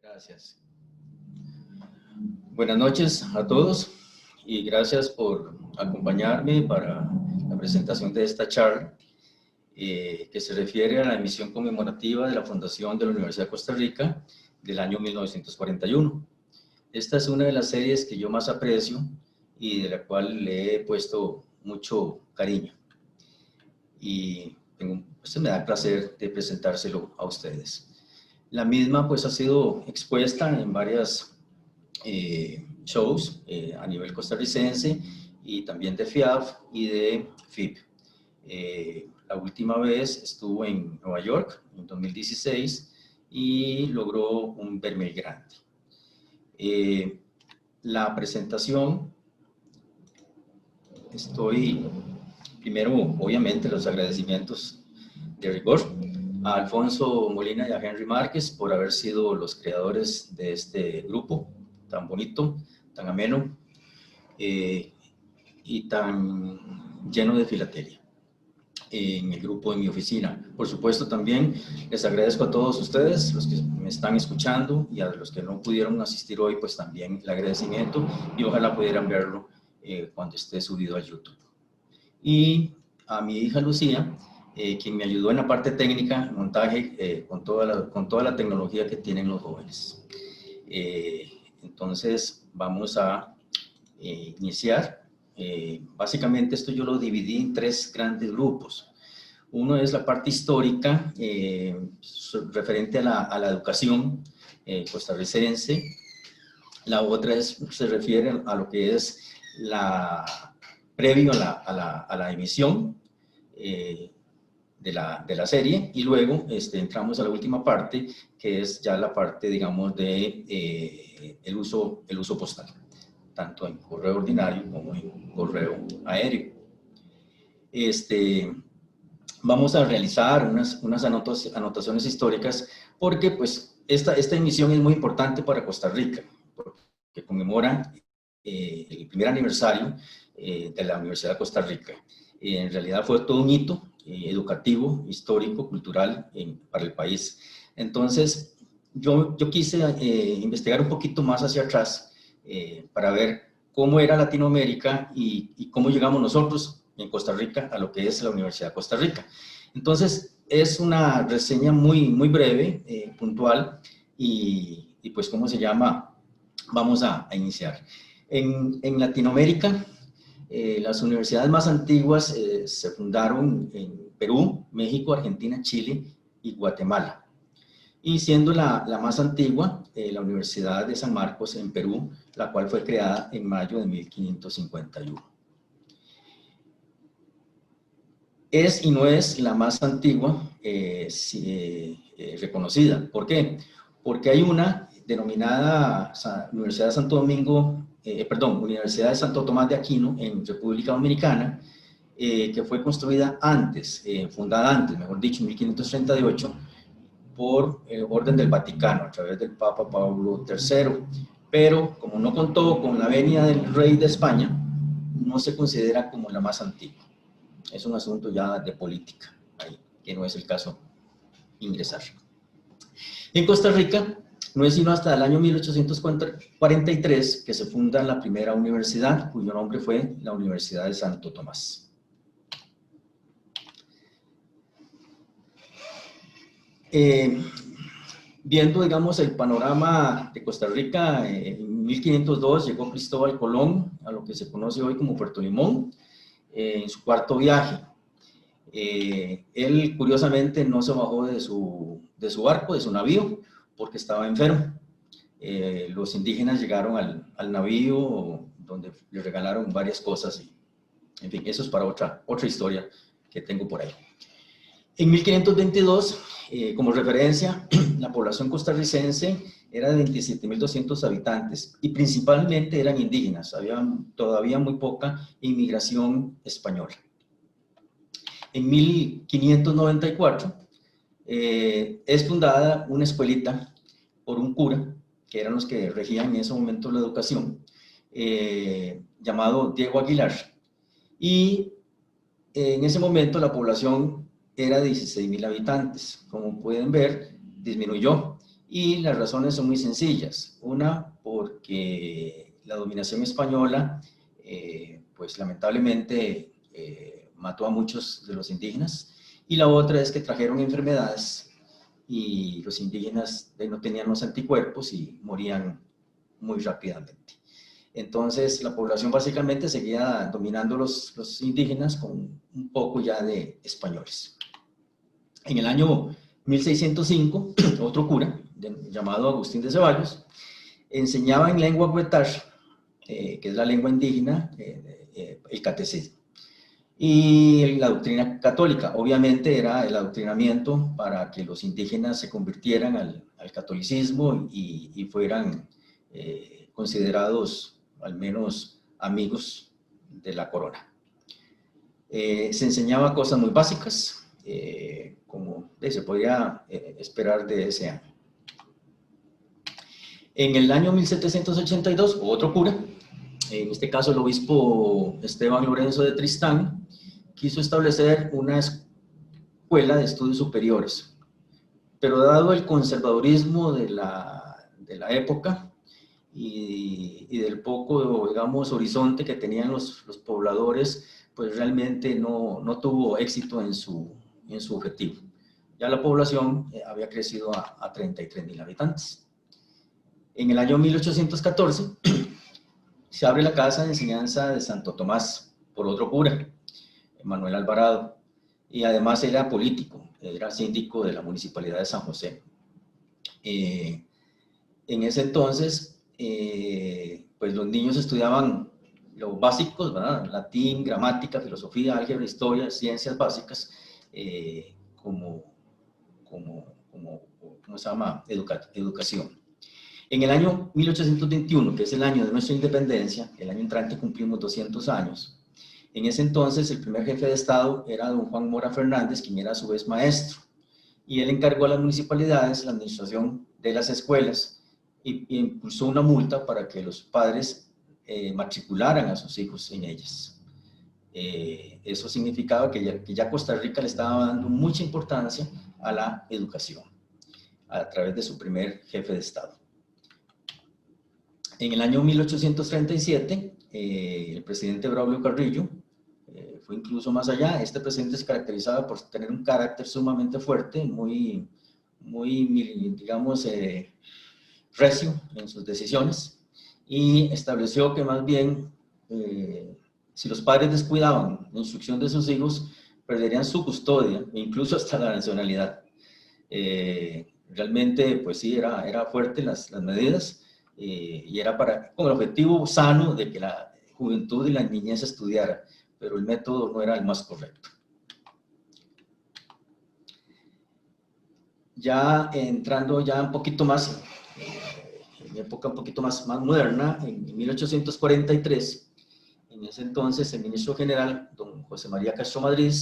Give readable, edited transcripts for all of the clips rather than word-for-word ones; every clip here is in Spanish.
Gracias. Buenas noches a todos y gracias por acompañarme para la presentación de esta charla que se refiere a la emisión conmemorativa de la fundación de la Universidad de Costa Rica del año 1941. Esta es una de las series que yo más aprecio y de la cual le he puesto mucho cariño. Y pues me da el placer de presentárselo a ustedes. La misma pues ha sido expuesta en varias shows a nivel costarricense y también de FIAF y de FIP. La última vez estuvo en Nueva York en 2016 y logró un Vermeil grande. La presentación, primero obviamente los agradecimientos de rigor a Alfonso Molina y a Henry Márquez por haber sido los creadores de este grupo tan bonito, tan ameno y tan lleno de filatelia en el grupo de mi oficina. Por supuesto también les agradezco a todos ustedes, los que me están escuchando, y a los que no pudieron asistir hoy, pues también el agradecimiento, y ojalá pudieran verlo cuando esté subido a YouTube. Y a mi hija Lucía, quien me ayudó en la parte técnica, montaje, con toda la tecnología que tienen los jóvenes. Entonces vamos a iniciar. Básicamente esto yo lo dividí en tres grandes grupos. Uno es la parte histórica, referente a la educación costarricense. La otra se refiere a lo que es previo a la emisión de la serie, y luego entramos a la última parte, que es ya la parte, digamos, de el uso postal, tanto en correo ordinario como en correo aéreo. Vamos a realizar unas anotaciones históricas, porque pues esta emisión es muy importante para Costa Rica, porque conmemora el primer aniversario de la Universidad de Costa Rica. En realidad fue todo un hito educativo, histórico, cultural para el país. Entonces, yo quise investigar un poquito más hacia atrás para ver cómo era Latinoamérica y cómo llegamos nosotros en Costa Rica a lo que es la Universidad de Costa Rica. Entonces, es una reseña muy breve, puntual, y pues, ¿cómo se llama? Vamos a iniciar. En Latinoamérica, las universidades más antiguas se fundaron en Perú, México, Argentina, Chile y Guatemala. Y siendo la más antigua, la Universidad de San Marcos en Perú, la cual fue creada en mayo de 1551. Es y no es la más antigua reconocida. ¿Por qué? Porque hay una denominada Universidad de Santo Domingo, Universidad de Santo Tomás de Aquino en República Dominicana, que fue construida antes, fundada antes, mejor dicho, en 1538, por orden del Vaticano, a través del Papa Pablo III, pero como no contó con la venia del rey de España, no se considera como la más antigua. Es un asunto ya de política, ahí, que no es el caso ingresar. En Costa Rica, no es sino hasta el año 1843 que se funda la primera universidad, cuyo nombre fue la Universidad de Santo Tomás. Viendo, digamos, el panorama de Costa Rica, en 1502 llegó Cristóbal Colón a lo que se conoce hoy como Puerto Limón, en su cuarto viaje. Él, curiosamente, no se bajó de su barco, de su navío, porque estaba enfermo. Los indígenas llegaron al navío, donde le regalaron varias cosas. En fin, eso es para otra historia que tengo por ahí. En 1522, como referencia, la población costarricense era de 27.200 habitantes y principalmente eran indígenas. Había todavía muy poca inmigración española. En 1594 es fundada una escuelita por un cura, que eran los que regían en ese momento la educación, llamado Diego Aguilar. Y en ese momento la población era de 16.000 habitantes. Como pueden ver, disminuyó Y las razones son muy sencillas. Una, porque la dominación española, pues lamentablemente mató a muchos de los indígenas. Y la otra es que trajeron enfermedades y los indígenas no tenían los anticuerpos y morían muy rápidamente. Entonces, la población básicamente seguía dominando los indígenas con un poco ya de españoles. En el año 1605, otro cura, llamado Agustín de Ceballos, enseñaba en lengua huetar, que es la lengua indígena, el catecismo. Y la doctrina católica, obviamente, era el adoctrinamiento para que los indígenas se convirtieran al catolicismo y fueran considerados al menos amigos de la corona. Se enseñaba cosas muy básicas, como se podría esperar de ese año. En el año 1782, otro cura, en este caso el obispo Esteban Lorenzo de Tristán, quiso establecer una escuela de estudios superiores, pero dado el conservadurismo de la época y del poco, digamos, horizonte que tenían los pobladores, pues realmente no tuvo éxito en su objetivo. Ya la población había crecido a 33.000 habitantes. En el año 1814 se abre la casa de enseñanza de Santo Tomás por otro cura, Manuel Alvarado, y además era político, era síndico de la Municipalidad de San José. En ese entonces, pues los niños estudiaban los básicos, ¿verdad? Latín, gramática, filosofía, álgebra, historia, ciencias básicas, ¿cómo se llama? Educación. En el año 1821, que es el año de nuestra independencia, el año entrante cumplimos 200 años, en ese entonces el primer jefe de Estado era don Juan Mora Fernández, quien era a su vez maestro, y él encargó a las municipalidades la administración de las escuelas y impulsó una multa para que los padres matricularan a sus hijos en ellas. Eso significaba que ya Costa Rica le estaba dando mucha importancia a la educación a través de su primer jefe de Estado. En el año 1837, el presidente Braulio Carrillo fue incluso más allá. Este presidente se caracterizaba por tener un carácter sumamente fuerte, muy digamos, recio en sus decisiones, y estableció que más bien, si los padres descuidaban la instrucción de sus hijos, perderían su custodia e incluso hasta la nacionalidad. Realmente, pues sí, era fuerte las medidas, y era con el objetivo sano de que la juventud y la niñez estudiara, pero el método no era el más correcto. Ya entrando ya un poquito más, en época un poquito más moderna, en 1843, en ese entonces el ministro general, don José María Castro Madrid,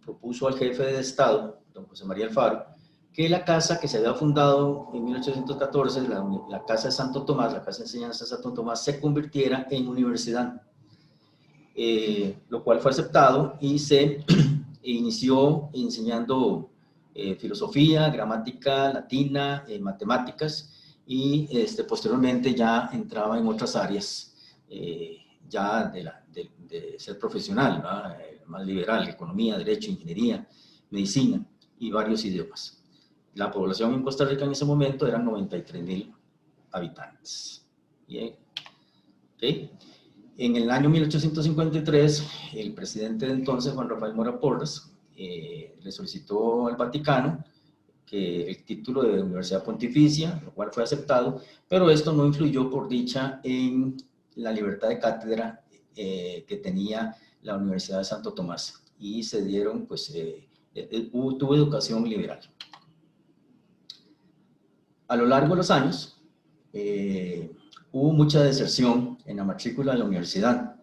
propuso al jefe de Estado, don José María Alfaro, que la casa que se había fundado en 1814, la Casa de Santo Tomás, la Casa de Enseñanza de Santo Tomás, se convirtiera en universidad, lo cual fue aceptado y se inició enseñando filosofía, gramática latina, matemáticas, y posteriormente ya entraba en otras áreas ya de ser profesional, más liberal, economía, derecho, ingeniería, medicina y varios idiomas. La población en Costa Rica en ese momento eran 93.000 habitantes. Bien. ¿Okay? En el año 1853, el presidente de entonces, Juan Rafael Mora Porras, le solicitó al Vaticano que el título de Universidad Pontificia, lo cual fue aceptado, pero esto no influyó por dicha en la libertad de cátedra que tenía la Universidad de Santo Tomás, y se dieron, pues, tuvo educación liberal. A lo largo de los años, hubo mucha deserción en la matrícula de la universidad,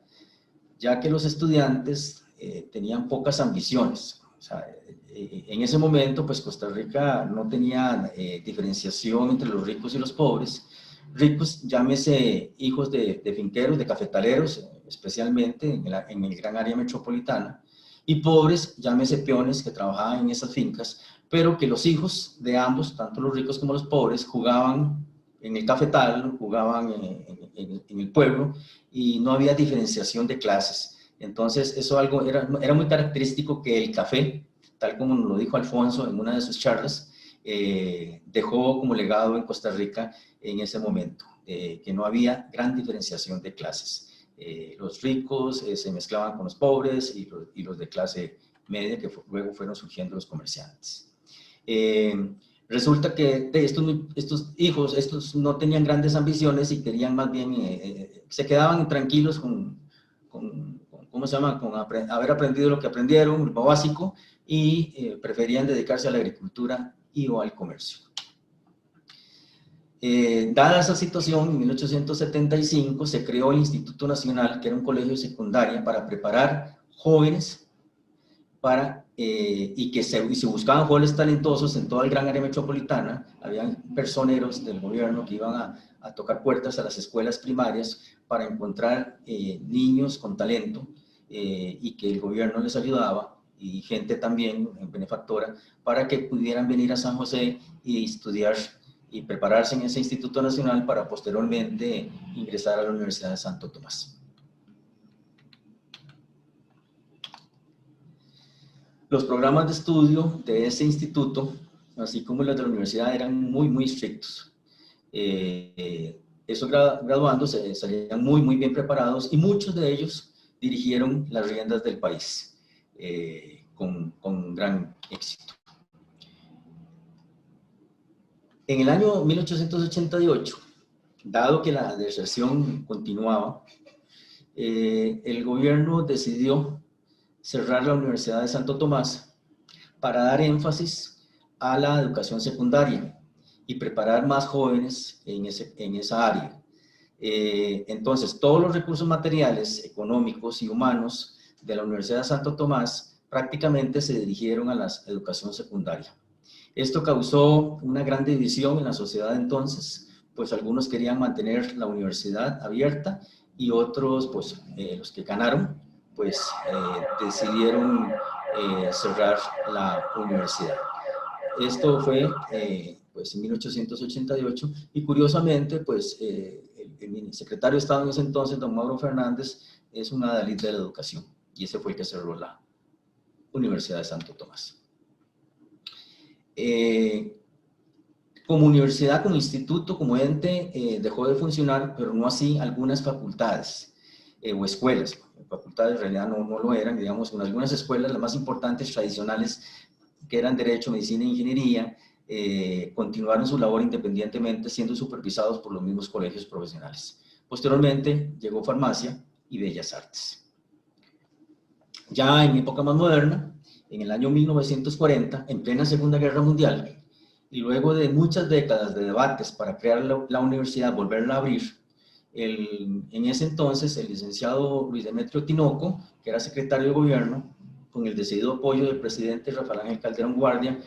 ya que los estudiantes tenían pocas ambiciones. O sea, en ese momento, pues Costa Rica no tenía diferenciación entre los ricos y los pobres. Ricos, llámese hijos de finqueros, de cafetaleros, especialmente en el gran área metropolitana, y pobres, llámese peones que trabajaban en esas fincas, pero que los hijos de ambos, tanto los ricos como los pobres, jugaban en el cafetal, jugaban en el pueblo, y no había diferenciación de clases. Entonces, eso era muy característico que el café, tal como nos lo dijo Alfonso en una de sus charlas, dejó como legado en Costa Rica en ese momento, que no había gran diferenciación de clases. Los ricos se mezclaban con los pobres y los de clase media, que luego fueron surgiendo los comerciantes. Resulta que estos hijos, estos no tenían grandes ambiciones y querían más bien, se quedaban tranquilos ¿cómo se llama? Con haber aprendido lo que aprendieron, lo básico, y preferían dedicarse a la agricultura y o al comercio. Dada esa situación, en 1875 se creó el Instituto Nacional, que era un colegio de secundaria para preparar jóvenes y se buscaban jóvenes talentosos en toda el gran área metropolitana. Habían personeros del gobierno que iban a tocar puertas a las escuelas primarias para encontrar niños con talento y que el gobierno les ayudaba, y gente también benefactora, para que pudieran venir a San José y estudiar y prepararse en ese Instituto Nacional para posteriormente ingresar a la Universidad de Santo Tomás. Los programas de estudio de ese instituto, así como los de la universidad, eran muy estrictos. Esos graduandos salían muy bien preparados, y muchos de ellos dirigieron las riendas del país con gran éxito. En el año 1888, dado que la deserción continuaba, el gobierno decidió cerrar la Universidad de Santo Tomás para dar énfasis a la educación secundaria y preparar más jóvenes en esa área. Entonces, todos los recursos materiales, económicos y humanos de la Universidad de Santo Tomás prácticamente se dirigieron a la educación secundaria. Esto causó una gran división en la sociedad entonces, pues algunos querían mantener la universidad abierta y otros, pues los que ganaron, pues decidieron cerrar la universidad. Esto fue pues en 1888, y curiosamente, pues el secretario de Estado en ese entonces, don Mauro Fernández, es un adalid de la educación, y ese fue el que cerró la Universidad de Santo Tomás. Como universidad, como instituto, como ente, dejó de funcionar, pero no así algunas facultades o escuelas. Facultades en realidad no lo eran, digamos, en algunas escuelas, las más importantes, tradicionales, que eran Derecho, Medicina e Ingeniería, continuaron su labor independientemente, siendo supervisados por los mismos colegios profesionales. Posteriormente llegó Farmacia y Bellas Artes. Ya en época más moderna, en el año 1940, en plena Segunda Guerra Mundial, y luego de muchas décadas de debates para crear la universidad, volverla a abrir, en ese entonces el licenciado Luis Demetrio Tinoco, que era secretario de gobierno, con el decidido apoyo del presidente Rafael Ángel Calderón Guardia,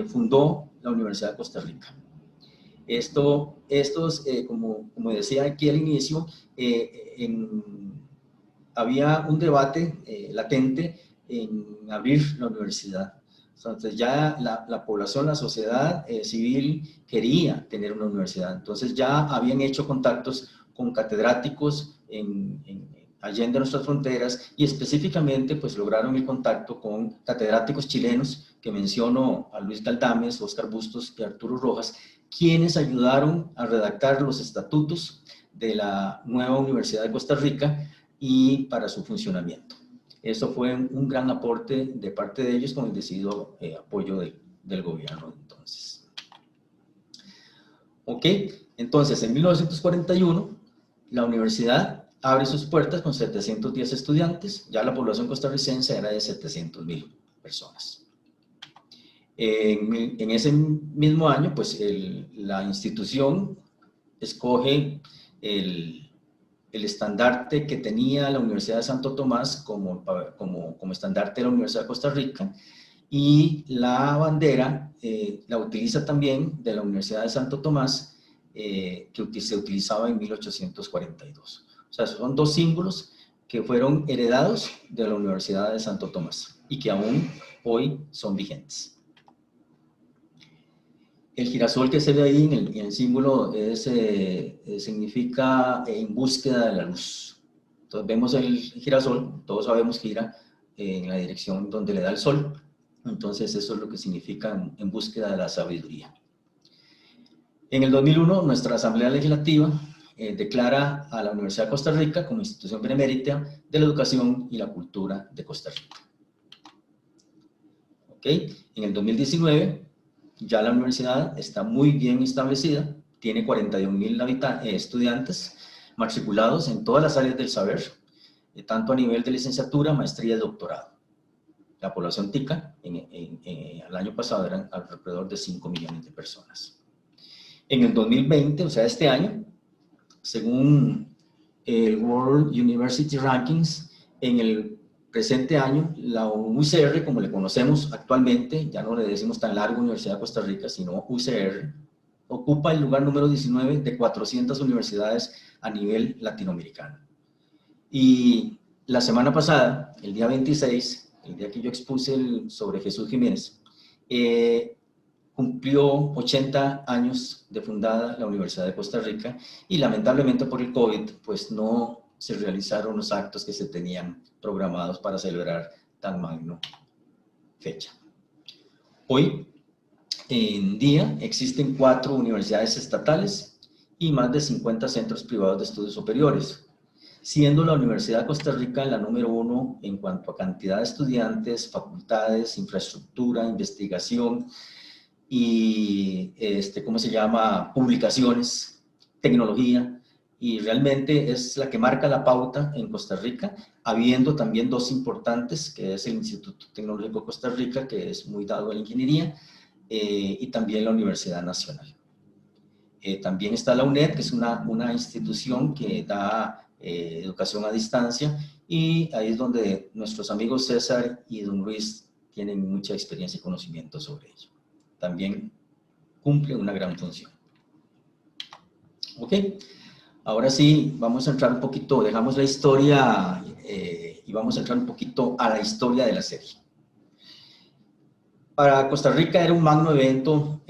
fundó la Universidad de Costa Rica. Como decía aquí al inicio, había un debate latente en abrir la universidad. Entonces ya la población, la sociedad civil quería tener una universidad. Entonces ya habían hecho contactos con catedráticos allende nuestras fronteras, y específicamente pues lograron el contacto con catedráticos chilenos, que menciono a Luis Galdames, Óscar Bustos y Arturo Rojas, quienes ayudaron a redactar los estatutos de la nueva Universidad de Costa Rica y para su funcionamiento. Eso fue un gran aporte de parte de ellos, con el decidido apoyo del gobierno entonces. Ok, entonces en 1941 la universidad abre sus puertas con 710 estudiantes, ya la población costarricense era de 700,000 personas. En ese mismo año, pues la institución escoge el estandarte que tenía la Universidad de Santo Tomás como estandarte de la Universidad de Costa Rica, y la bandera la utiliza también de la Universidad de Santo Tomás, que se utilizaba en 1842. O sea, son dos símbolos que fueron heredados de la Universidad de Santo Tomás y que aún hoy son vigentes. El girasol que se ve ahí en el símbolo significa en búsqueda de la luz. Entonces vemos el girasol, todos sabemos que gira en la dirección donde le da el sol. Entonces eso es lo que significa en búsqueda de la sabiduría. En el 2001, nuestra Asamblea Legislativa declara a la Universidad de Costa Rica como institución benemérita de la educación y la cultura de Costa Rica. ¿Okay? En el 2019, ya la universidad está muy bien establecida, tiene 41,000 estudiantes matriculados en todas las áreas del saber, tanto a nivel de licenciatura, maestría y doctorado. La población tica el año pasado eran alrededor de 5 millones de personas. En el 2020, o sea, este año, según el World University Rankings, en el presente año, la UCR, como le conocemos actualmente, ya no le decimos tan largo Universidad de Costa Rica, sino UCR, ocupa el lugar número 19 de 400 universidades a nivel latinoamericano. Y la semana pasada, el día 26, el día que yo expuse sobre Jesús Jiménez, cumplió 80 años de fundada la Universidad de Costa Rica y lamentablemente por el COVID, pues no se realizaron los actos que se tenían programados para celebrar tan magno fecha. Hoy en día existen 4 universidades estatales y más de 50 centros privados de estudios superiores, siendo la Universidad de Costa Rica la número 1 en cuanto a cantidad de estudiantes, facultades, infraestructura, investigación y, publicaciones, tecnología, y realmente es la que marca la pauta en Costa Rica, habiendo también 2 importantes, que es el Instituto Tecnológico de Costa Rica, que es muy dado a la ingeniería, y también la Universidad Nacional. También está la UNED, que es una institución que da educación a distancia, y ahí es donde nuestros amigos César y don Luis tienen mucha experiencia y conocimiento sobre ello. También cumple una gran función. Ok, ahora sí, vamos a entrar un poquito, dejamos la historia y vamos a entrar un poquito a la historia de la serie. Para Costa Rica era un magno evento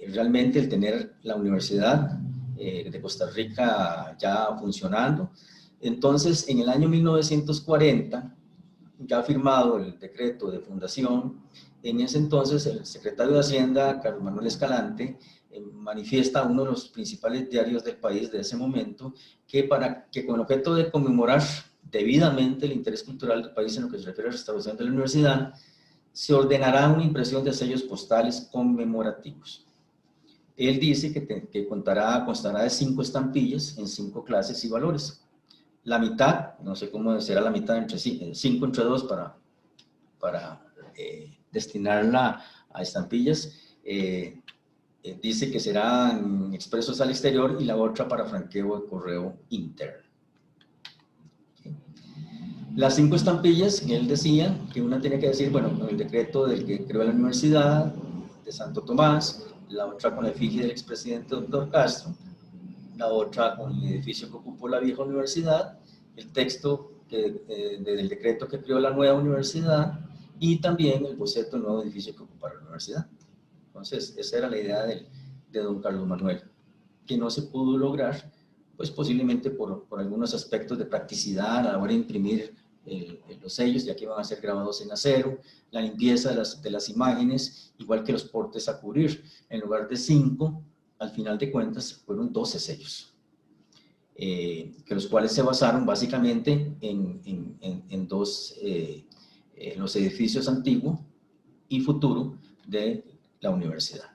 realmente el tener la Universidad de Costa Rica ya funcionando. Entonces, en el año 1940, ya firmado el decreto de fundación, en ese entonces el secretario de Hacienda, Carlos Manuel Escalante, manifiesta a uno de los principales diarios del país de ese momento que con el objeto de conmemorar debidamente el interés cultural del país en lo que se refiere a la restauración de la universidad, se ordenará una impresión de sellos postales conmemorativos. Él dice que constará de 5 estampillas en 5 clases y valores. La mitad, no sé cómo será la mitad, entre 5 entre 2 para destinarla a estampillas, dice que serán expresos al exterior y la otra para franqueo de correo interno. Las 5 estampillas, él decía que una tenía que decir, bueno, con el decreto del que creó la Universidad de Santo Tomás, la otra con la efigie del expresidente Dr. Castro, la otra con el edificio que ocupó la vieja universidad, el texto del decreto que creó la nueva universidad y también el boceto del nuevo edificio que ocupará la universidad. Entonces, esa era la idea de don Carlos Manuel, que no se pudo lograr, pues posiblemente por algunos aspectos de practicidad a la hora de imprimir los sellos, ya que iban a ser grabados en acero, la limpieza de las imágenes, igual que los portes a cubrir. En lugar de 5, al final de cuentas, fueron 12 sellos, que los cuales se basaron básicamente en los edificios antiguo y futuro de la universidad.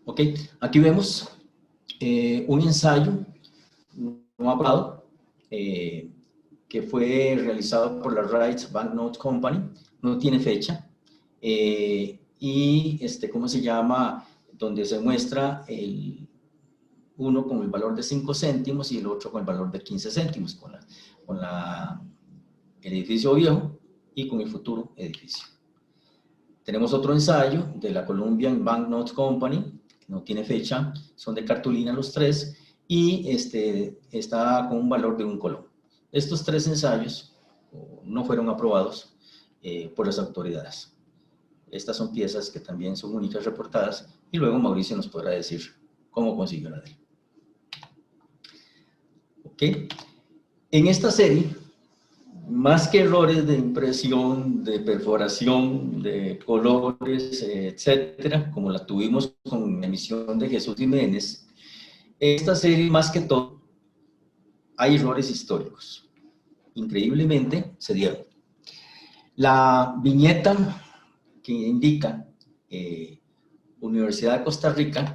Ok, aquí vemos un ensayo no aprobado que fue realizado por la Wright Banknote Company, no tiene fecha, y ¿cómo se llama? Donde se muestra uno con el valor de 5 céntimos y el otro con el valor de 15 céntimos, con el edificio viejo y con el futuro edificio. Tenemos otro ensayo de la Columbian Banknote Company, no tiene fecha, son de cartulina los 3, y está con un valor de 1 colón. Estos 3 ensayos no fueron aprobados por las autoridades. Estas son piezas que también son únicas reportadas y luego Mauricio nos podrá decir cómo consiguió la D. ¿Ok? En esta serie, más que errores de impresión, de perforación, de colores, etcétera, como la tuvimos con la emisión de Jesús Jiménez, esta serie, más que todo, hay errores históricos. Increíblemente, se dieron. La viñeta que indica Universidad de Costa Rica,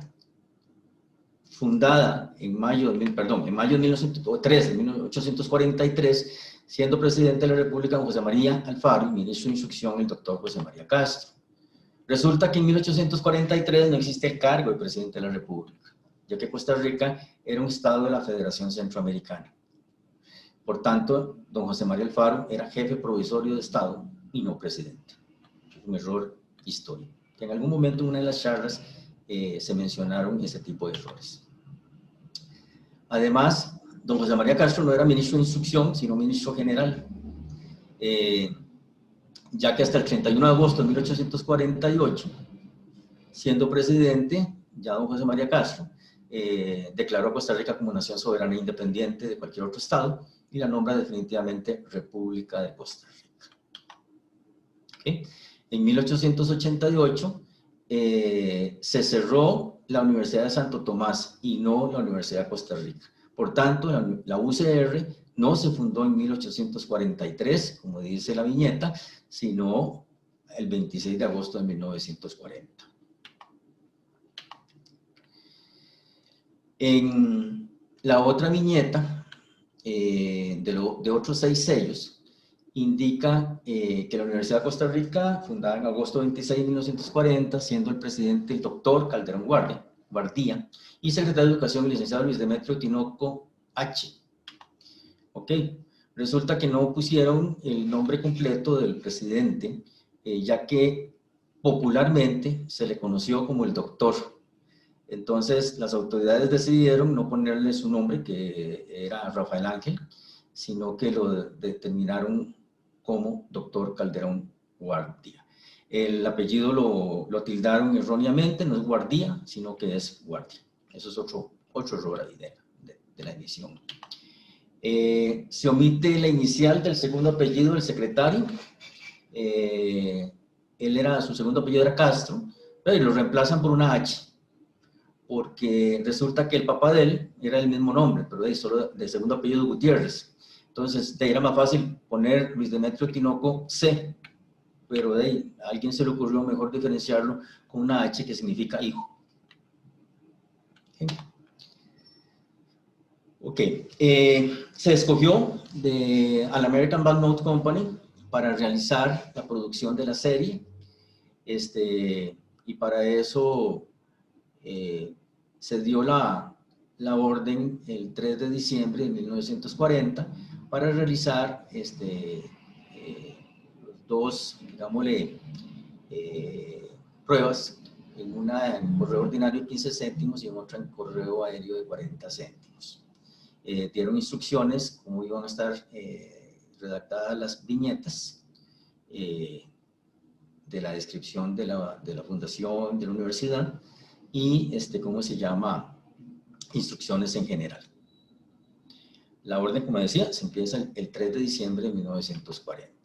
fundada en mayo de 1843, siendo presidente de la República José María Alfaro y ministro de Instrucción el doctor José María Castro. Resulta que en 1843 no existe el cargo de presidente de la República, ya que Costa Rica era un estado de la Federación Centroamericana. Por tanto, don José María Alfaro era jefe provisorio de Estado y no presidente. Un error histórico. En algún momento en una de las charlas se mencionaron ese tipo de errores. Además, don José María Castro no era ministro de Instrucción, sino ministro general, ya que hasta el 31 de agosto de 1848, siendo presidente, ya don José María Castro declaró a Costa Rica como nación soberana e independiente de cualquier otro estado y la nombra definitivamente República de Costa Rica. ¿Okay? En 1888 se cerró la Universidad de Santo Tomás y no la Universidad de Costa Rica. Por tanto, la UCR no se fundó en 1843, como dice la viñeta, sino el 26 de agosto de 1940. En la otra viñeta, de otros 6 sellos, indica que la Universidad de Costa Rica, fundada en agosto 26 de 1940, siendo el presidente el doctor Calderón Guardía y secretario de Educación el licenciado Luis Demetrio Tinoco H. Ok, resulta que no pusieron el nombre completo del presidente, ya que popularmente se le conoció como el doctor. Entonces, las autoridades decidieron no ponerle su nombre, que era Rafael Ángel, sino que lo determinaron como doctor Calderón Guardía. El apellido lo tildaron erróneamente, no es Guardía, sino que es Guardia. Eso es otro error ahí de la edición. Se omite la inicial del segundo apellido del secretario. Su segundo apellido era Castro, pero lo reemplazan por una H, porque resulta que el papá de él era el mismo nombre, pero solo de segundo apellido Gutiérrez. Entonces, era más fácil poner Luis Demetrio Tinoco C, pero a alguien se le ocurrió mejor diferenciarlo con una H que significa hijo. Ok, se escogió al American Banknote Company para realizar la producción de la serie, y para eso se dio la orden el 3 de diciembre de 1940 para realizar dos, digámosle, pruebas, en una en correo ordinario de 15 céntimos y en otra en correo aéreo de 40 céntimos. Dieron instrucciones cómo iban a estar redactadas las viñetas de la descripción de la fundación, de la universidad, y ¿cómo se llama? Instrucciones en general. La orden, como decía, se empieza el 3 de diciembre de 1940.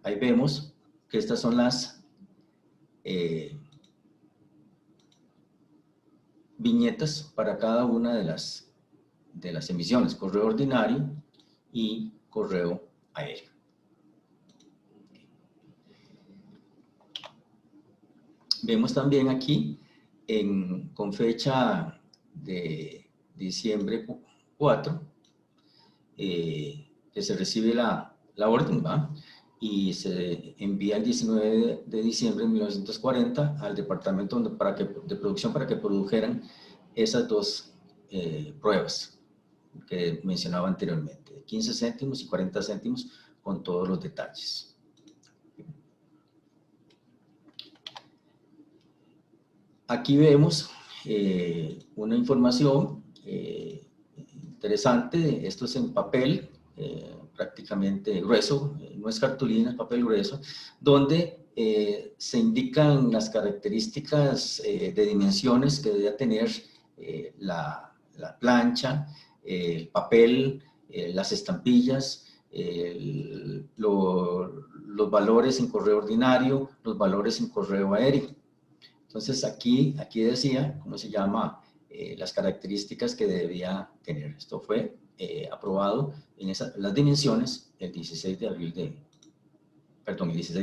Ahí vemos que estas son las viñetas para cada una de las emisiones, correo ordinario y correo aéreo. Vemos también aquí, con fecha de diciembre 4, que se recibe la orden, ¿va? Y se envía el 19 de diciembre de 1940 al departamento de producción para que produjeran esas dos pruebas que mencionaba anteriormente, 15 céntimos y 40 céntimos con todos los detalles. Aquí vemos una información interesante. Esto es en papel prácticamente grueso, no es cartulina, es papel grueso, donde se indican las características de dimensiones que debía tener la plancha, el papel, las estampillas, los valores en correo ordinario, los valores en correo aéreo. Entonces aquí decía, ¿cómo se llama? Las características que debía tener. Esto fue aprobado en las dimensiones el 16 de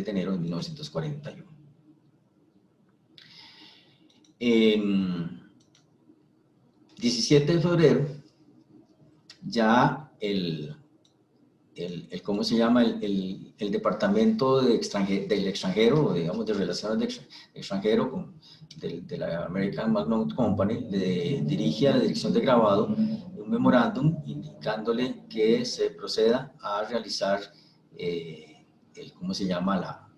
enero de 1941. 17 de febrero, ya ¿cómo se llama? El departamento del extranjero, digamos, de relaciones de extranjero de la American Magnote Company, le dirige a la dirección de grabado un memorándum indicándole que se proceda a realizar ¿cómo se llama?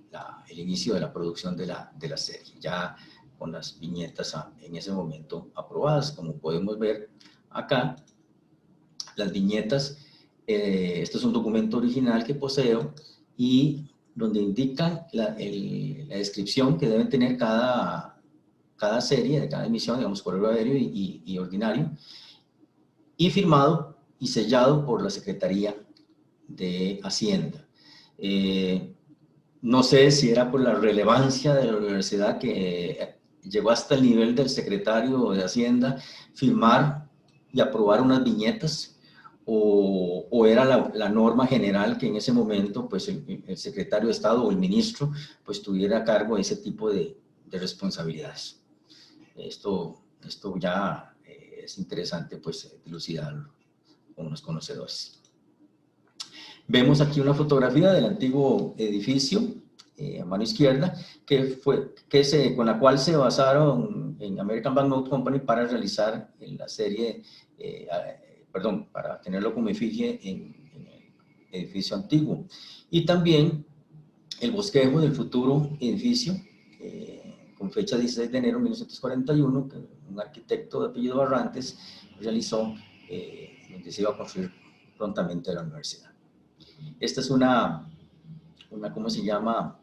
El inicio de la producción de la serie, ya con las viñetas en ese momento aprobadas. Como podemos ver acá, las viñetas, esto es un documento original que poseo y donde indica la descripción que deben tener cada serie, de cada emisión, digamos, correo aéreo y ordinario, y firmado y sellado por la Secretaría de Hacienda. No sé si era por la relevancia de la universidad que llegó hasta el nivel del secretario de Hacienda firmar y aprobar unas viñetas, o era la norma general que en ese momento pues el secretario de Estado o el ministro pues tuviera a cargo ese tipo de responsabilidades. Esto ya es interesante pues dilucidarlo con los conocedores. Vemos aquí una fotografía del antiguo edificio a mano izquierda, con la cual se basaron en American Banknote Company para realizar la serie, para tenerlo como efigie en el edificio antiguo. Y también el bosquejo del futuro edificio, con fecha 16 de enero de 1941, que un arquitecto de apellido Barrantes realizó, donde se iba a construir prontamente la universidad. Esta es ¿cómo se llama?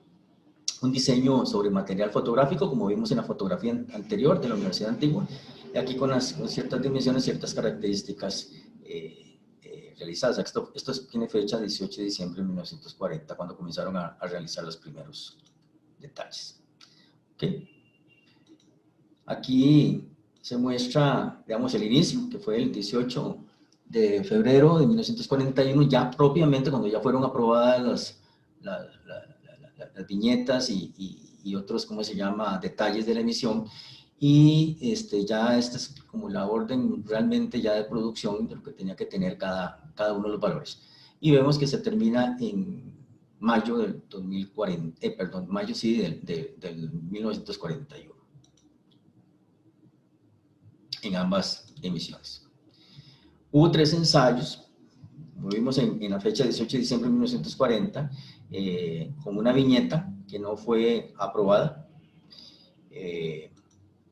Un diseño sobre material fotográfico, como vimos en la fotografía anterior de la Universidad Antigua, y aquí con ciertas dimensiones, ciertas características realizadas. Esto tiene fecha 18 de diciembre de 1940, cuando comenzaron a realizar los primeros detalles. ¿Okay? Aquí se muestra, digamos, el inicio, que fue el 18 de febrero de 1941, ya propiamente cuando ya fueron aprobadas las viñetas y otros, ¿cómo se llama?, detalles de la emisión, y esta es como la orden realmente ya de producción de lo que tenía que tener cada uno de los valores. Y vemos que se termina en mayo del 2040, mayo sí, del 1941, en ambas emisiones. Hubo 3 ensayos, como vimos en la fecha 18 de diciembre de 1940, con una viñeta que no fue aprobada.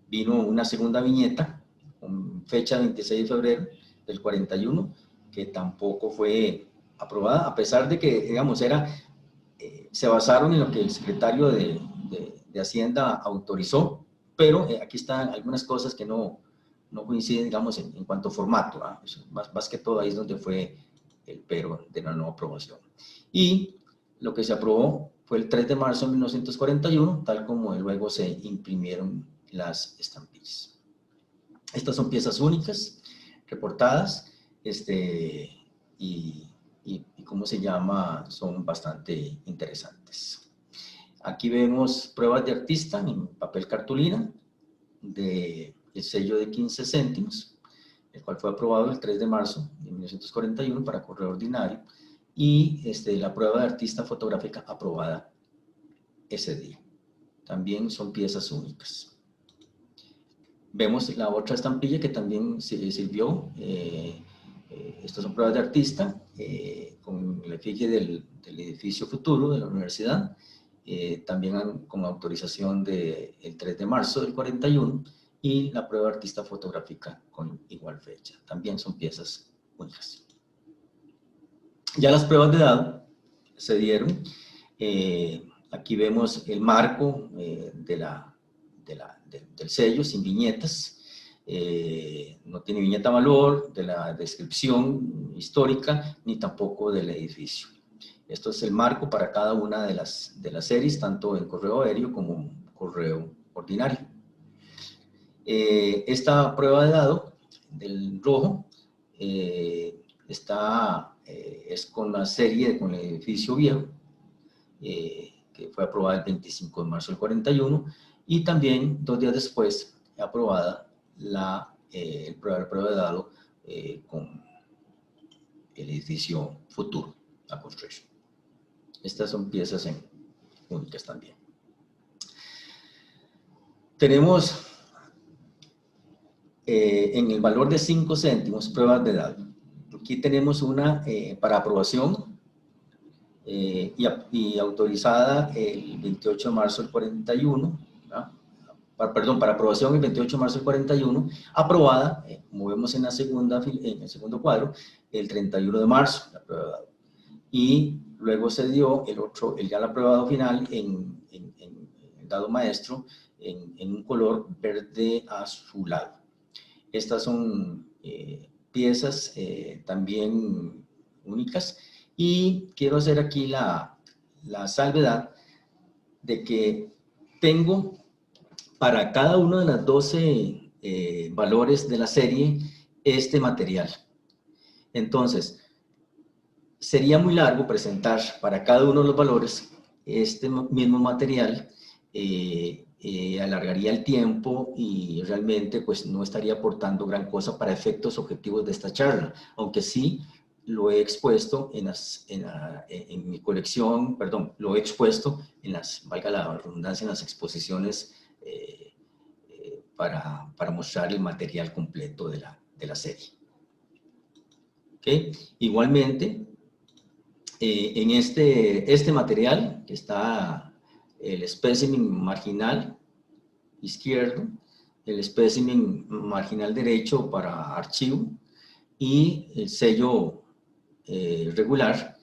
Vino una segunda viñeta con fecha 26 de febrero del 41, que tampoco fue aprobada, a pesar de que, digamos, se basaron en lo que el secretario de Hacienda autorizó, pero aquí están algunas cosas que no coinciden, digamos, en cuanto a formato. Más que todo ahí es donde fue el pero de la no aprobación. Y lo que se aprobó fue el 3 de marzo de 1941, tal como luego se imprimieron las estampillas. Estas son piezas únicas, reportadas, y ¿cómo se llama? Son bastante interesantes. Aquí vemos pruebas de artista en papel cartulina, del sello de 15 céntimos, el cual fue aprobado el 3 de marzo de 1941 para correo ordinario, y la prueba de artista fotográfica aprobada ese día. También son piezas únicas. Vemos la otra estampilla que también sirvió. Estas son pruebas de artista con el efigie del edificio futuro de la universidad, también con autorización del 3 de marzo del 41, y la prueba de artista fotográfica con igual fecha. También son piezas únicas. Ya las pruebas de dado se dieron Aquí vemos el marco del sello sin viñetas. No tiene viñeta valor de la descripción histórica ni tampoco del edificio. Esto es el marco para cada una de las series, tanto en correo aéreo como en correo ordinario. Esta prueba de dado del rojo es con la serie, con el edificio viejo, que fue aprobada el 25 de marzo del 41, y también 2 días después aprobada la prueba de dado con el edificio futuro, la construction. Estas son piezas únicas también. Tenemos en el valor de 5 céntimos pruebas de dado. Aquí tenemos una para aprobación y autorizada el 28 de marzo del 41, perdón, para aprobación el 28 de marzo del 41, aprobada, como vemos en el segundo cuadro, el 31 de marzo, la prueba de dado. Y luego se dio ya la prueba de dado final en el dado maestro en un color verde azulado. Estas son piezas también únicas, y quiero hacer aquí la salvedad de que tengo para cada uno de las 12 valores de la serie este material. Entonces, sería muy largo presentar para cada uno de los valores este mismo material, alargaría el tiempo y realmente pues no estaría aportando gran cosa para efectos objetivos de esta charla, aunque sí lo he expuesto en mi colección, perdón, lo he expuesto valga la redundancia, en las exposiciones para mostrar el material completo de la serie. ¿Okay? Igualmente, en este material que está el espécimen marginal izquierdo, el espécimen marginal derecho para archivo y el sello regular,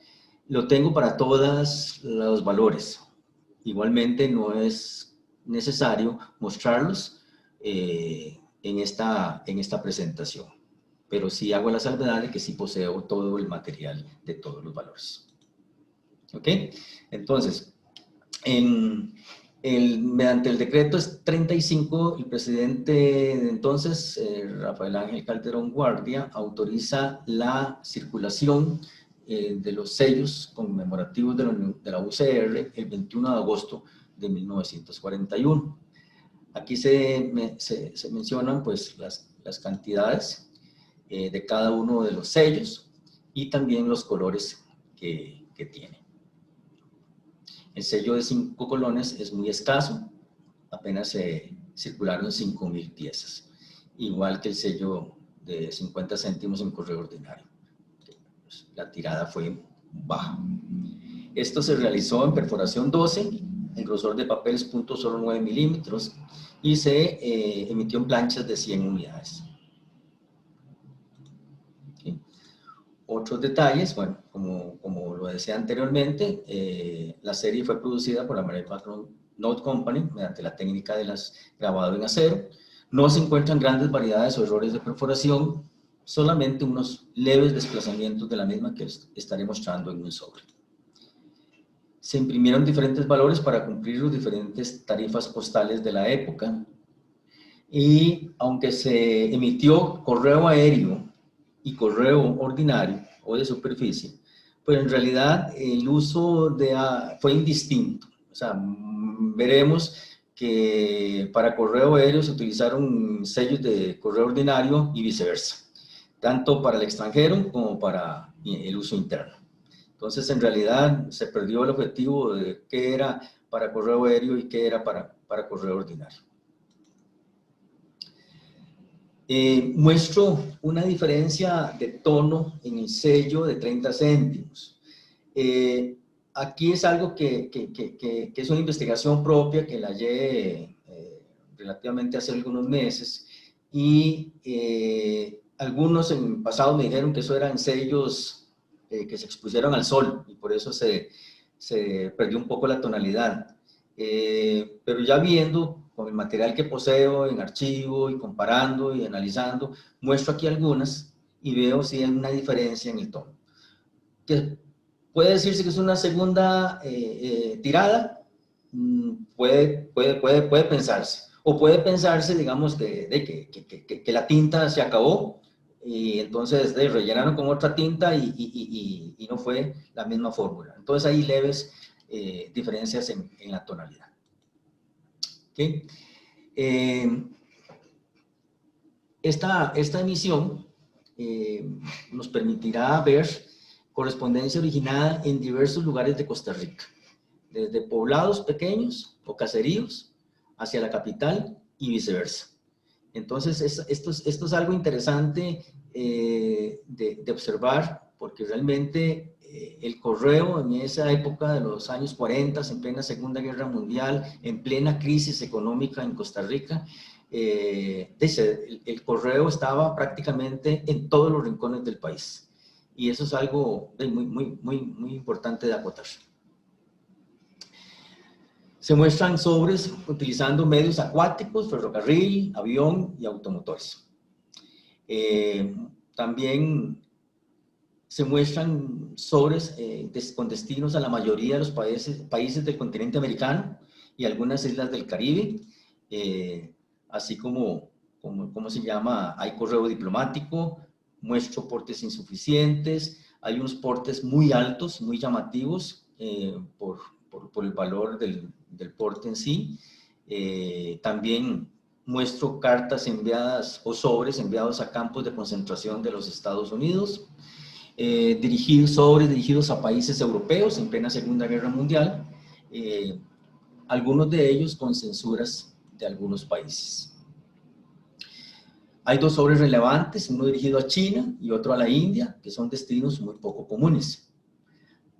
lo tengo para todos los valores. Igualmente no es necesario mostrarlos en esta presentación, pero sí hago la salvedad de que sí poseo todo el material de todos los valores. ¿Ok? Entonces, mediante el decreto 35, el presidente de entonces, Rafael Ángel Calderón Guardia, autoriza la circulación de los sellos conmemorativos de la UCR el 21 de agosto de 1941. Aquí se mencionan pues las cantidades de cada uno de los sellos y también los colores que tiene. El sello de 5 colones es muy escaso, apenas se circularon 5,000 piezas, igual que el sello de 50 céntimos en correo ordinario. La tirada fue baja. Esto se realizó en perforación 12, el grosor de papel es .09 milímetros y se emitió en planchas de 100 unidades. Otros detalles, bueno, como lo decía anteriormente, la serie fue producida por la American Note Company mediante la técnica de grabado en acero. No se encuentran grandes variedades o errores de perforación, solamente unos leves desplazamientos de la misma que estaré mostrando en un sobre. Se imprimieron diferentes valores para cumplir las diferentes tarifas postales de la época, y aunque se emitió correo aéreo y correo ordinario o de superficie, pues en realidad el uso fue indistinto. O sea, veremos que para correo aéreo se utilizaron sellos de correo ordinario y viceversa, tanto para el extranjero como para el uso interno. Entonces, en realidad se perdió el objetivo de qué era para correo aéreo y qué era para correo ordinario. Muestro una diferencia de tono en el sello de 30 céntimos. Aquí es algo que es una investigación propia que la hallé relativamente hace algunos meses, y algunos en el pasado me dijeron que eso eran sellos que se expusieron al sol y por eso se se perdió un poco la tonalidad. Pero ya viendo con el material que poseo en archivo y comparando y analizando, muestro aquí algunas y veo si hay una diferencia en el tono. Que puede decirse que es una segunda tirada, puede pensarse. O puede pensarse, digamos, que la tinta se acabó y entonces rellenaron con otra tinta y no fue la misma fórmula. Entonces hay leves diferencias en la tonalidad. ¿Okay? Esta emisión nos permitirá ver correspondencia originada en diversos lugares de Costa Rica, desde poblados pequeños o caseríos hacia la capital y viceversa. Entonces, esto es algo interesante de observar, porque realmente el correo en esa época de los años 40, en plena Segunda Guerra Mundial, en plena crisis económica en Costa Rica, el correo estaba prácticamente en todos los rincones del país. Y eso es algo muy importante de acotar. Se muestran sobres utilizando medios acuáticos, ferrocarril, avión y automotores. También se muestran sobres con destinos a la mayoría de los países del continente americano y algunas islas del Caribe, así como se llama, hay correo diplomático, muestro portes insuficientes, hay unos portes muy altos, muy llamativos por el valor del porte en sí. También muestro cartas enviadas o sobres enviados a campos de concentración de los Estados Unidos, sobres dirigidos a países europeos en plena Segunda Guerra Mundial, algunos de ellos con censuras de algunos países. Hay dos sobres relevantes, uno dirigido a China y otro a la India, que son destinos muy poco comunes.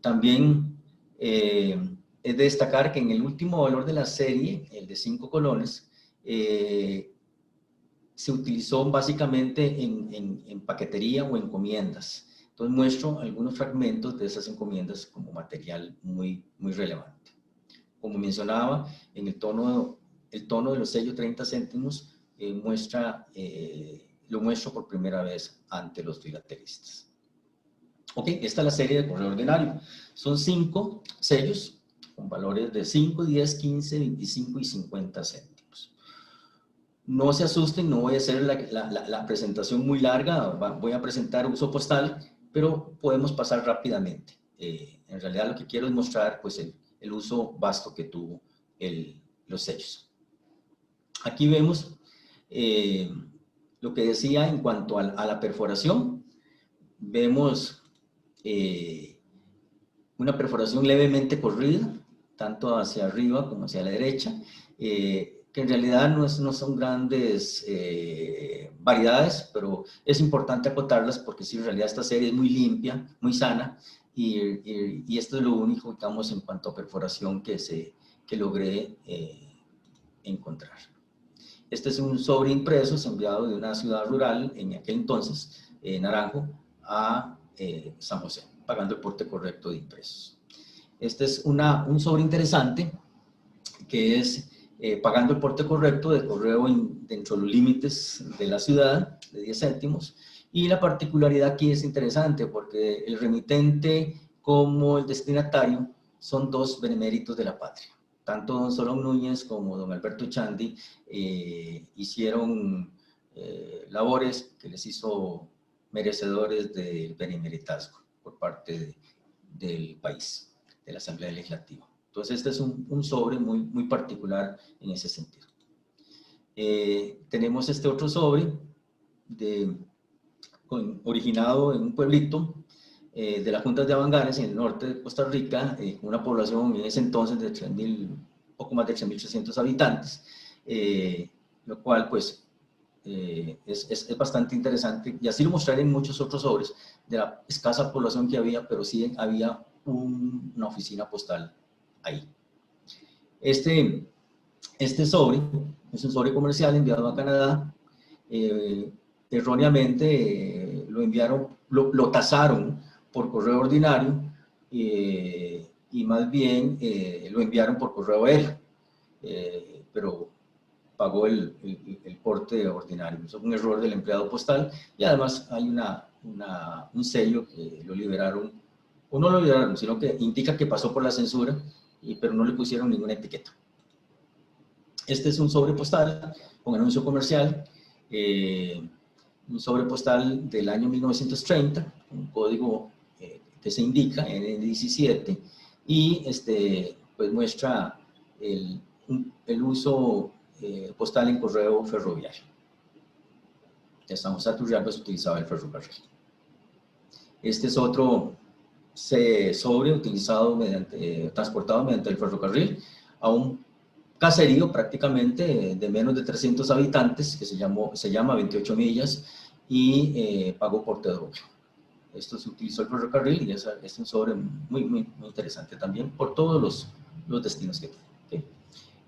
También es de destacar que en el último valor de la serie, el de 5 colones, se utilizó básicamente en paquetería o encomiendas. Entonces muestro algunos fragmentos de esas encomiendas como material muy relevante. Como mencionaba, en el tono de los sellos 30 céntimos lo muestro por primera vez ante los filatelistas. Ok, esta es la serie de correo ordinario. Son 5 sellos con valores de 5, 10, 15, 25 y 50 céntimos. No se asusten, no voy a hacer la presentación muy larga, voy a presentar uso postal, pero podemos pasar rápidamente. En realidad lo que quiero es mostrar pues, el uso vasto que tuvo los sellos. Aquí vemos lo que decía en cuanto a la perforación. Vemos una perforación levemente corrida, tanto hacia arriba como hacia la derecha, que en realidad no son grandes variedades, pero es importante acotarlas porque sí, en realidad esta serie es muy limpia, muy sana, y esto es lo único, digamos, en cuanto a perforación que logré encontrar. Este es un sobre impreso enviado de una ciudad rural, en aquel entonces, Naranjo, a San José, pagando el porte correcto de impresos. Este es un sobre interesante, que es pagando el porte correcto de correo dentro de los límites de la ciudad, de 10 céntimos, y la particularidad aquí es interesante porque el remitente como el destinatario son dos beneméritos de la patria. Tanto don Solón Núñez como don Alberto Chandy hicieron labores que les hizo merecedores del benemeritazgo por parte del país, de la Asamblea Legislativa. Entonces, este es un sobre muy particular en ese sentido. Tenemos este otro sobre originado en un pueblito de las Juntas de Avangares, en el norte de Costa Rica, con una población en ese entonces de poco más de 3.300 habitantes, lo cual pues es bastante interesante, y así lo mostraré en muchos otros sobres de la escasa población que había, pero sí había una oficina postal ahí. Este sobre es un sobre comercial enviado a Canadá. Erróneamente lo enviaron, lo tasaron por correo ordinario y más bien lo enviaron por correo a él, pero pagó el porte ordinario. Eso es un error del empleado postal, y además hay un sello que lo liberaron, o no lo liberaron, sino que indica que pasó por la censura, pero no le pusieron ninguna etiqueta. Este es un sobre postal con anuncio comercial, un sobre postal del año 1930, un código que se indica, N17, y pues muestra el uso postal en correo ferroviario. En San José Turrialba se utilizaba el ferrocarril. Este es otro sobre utilizado transportado mediante el ferrocarril a un caserío prácticamente de menos de 300 habitantes, que se llama 28 millas, y pagó porte doble. Esto se utilizó el ferrocarril, y es un sobre muy, muy, muy interesante también por todos los destinos que tiene. ¿Okay?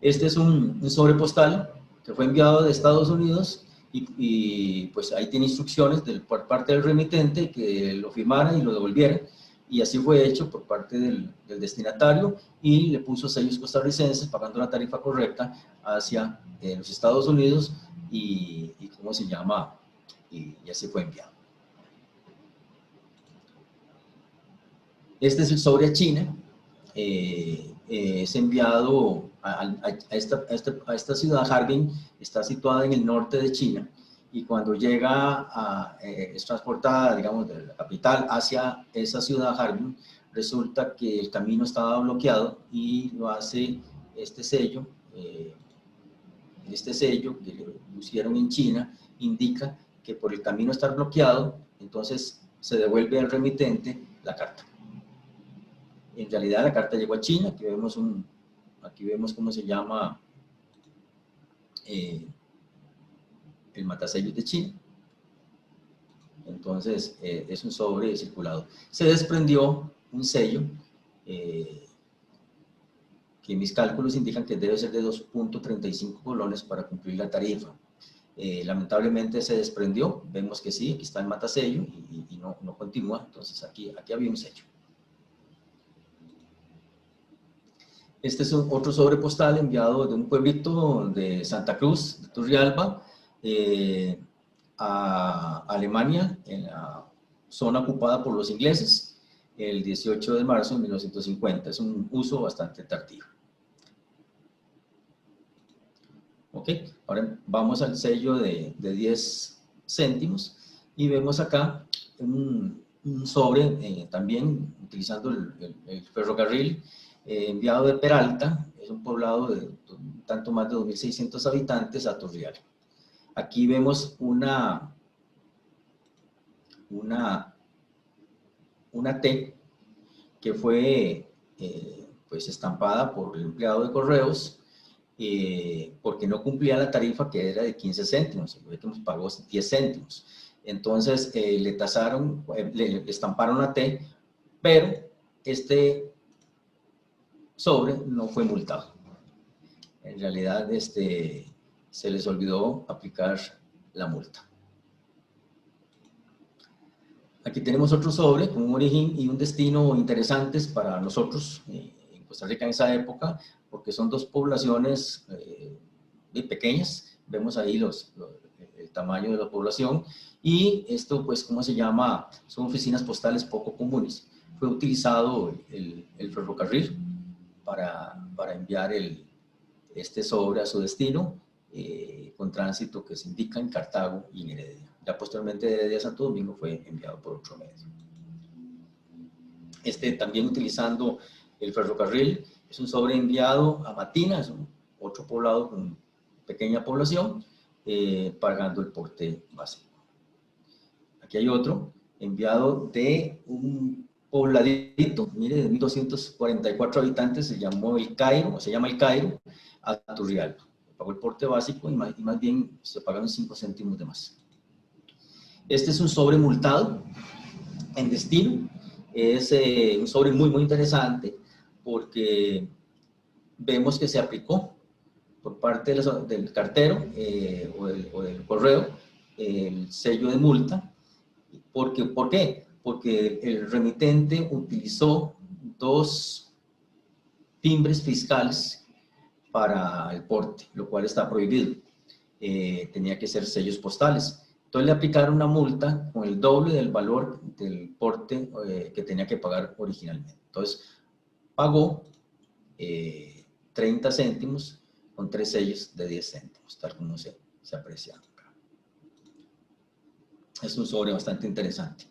Este es un sobre postal que fue enviado de Estados Unidos, y pues ahí tiene instrucciones por parte del remitente que lo firmara y lo devolviera, y así fue hecho por parte del destinatario, y le puso sellos costarricenses pagando la tarifa correcta hacia los Estados Unidos, y ¿cómo se llama? Y así fue enviado. Este es el sobre a China. Es enviado a esta ciudad. Harbin está situada en el norte de China, y cuando llega es transportada, digamos, de la capital hacia esa ciudad Harbin, resulta que el camino estaba bloqueado, y lo hace este sello que le pusieron en China, indica que por el camino estar bloqueado, entonces se devuelve al remitente la carta. En realidad la carta llegó a China. Aquí vemos cómo se llama el matasellos de China. Entonces es un sobre circulado. Se desprendió un sello que mis cálculos indican que debe ser de 2.35 colones para cumplir la tarifa. Lamentablemente se desprendió. Vemos que sí, aquí está el matasello, y no continúa. Entonces aquí había un sello. Este es otro sobre postal enviado de un pueblito de Santa Cruz, de Turrialba, a Alemania, en la zona ocupada por los ingleses, el 18 de marzo de 1950. Es un uso bastante tardío. Ok, ahora vamos al sello de 10 céntimos, y vemos acá un sobre también utilizando el ferrocarril, enviado de Peralta. Es un poblado de tanto más de 2.600 habitantes, a Turrialba. Aquí vemos una T que fue pues estampada por el empleado de correos, porque no cumplía la tarifa, que era de 15 céntimos, que nos pagó 10 céntimos. Entonces le tasaron, le estamparon la T, pero este sobre no fue multado. En realidad se les olvidó aplicar la multa. Aquí tenemos otro sobre con un origen y un destino interesantes para nosotros en Costa Rica en esa época, porque son dos poblaciones pequeñas. Vemos ahí el tamaño de la población, y esto, pues, ¿cómo se llama? Son oficinas postales poco comunes. Fue utilizado el ferrocarril para enviar este sobre a su destino, con tránsito que se indica en Cartago y en Heredia. Ya posteriormente de Heredia a Santo Domingo fue enviado por otro medio. También utilizando el ferrocarril, es un sobre enviado a Matina, es otro poblado con pequeña población, pagando el porte básico. Aquí hay otro enviado de un pobladito, mire, de 1.244 habitantes, se llama El Cairo, a Turrialba. Pagó el porte básico, y más bien se pagaron 5 céntimos de más. Este es un sobre multado en destino. Es un sobre muy, muy interesante, porque vemos que se aplicó por parte del cartero o del correo el sello de multa. ¿Por qué? Porque el remitente utilizó dos timbres fiscales para el porte, lo cual está prohibido. Tenía que ser sellos postales. Entonces le aplicaron una multa con el doble del valor del porte que tenía que pagar originalmente. Entonces pagó 30 céntimos con 3 sellos de 10 céntimos, tal como se aprecia acá. Es un sobre bastante interesante.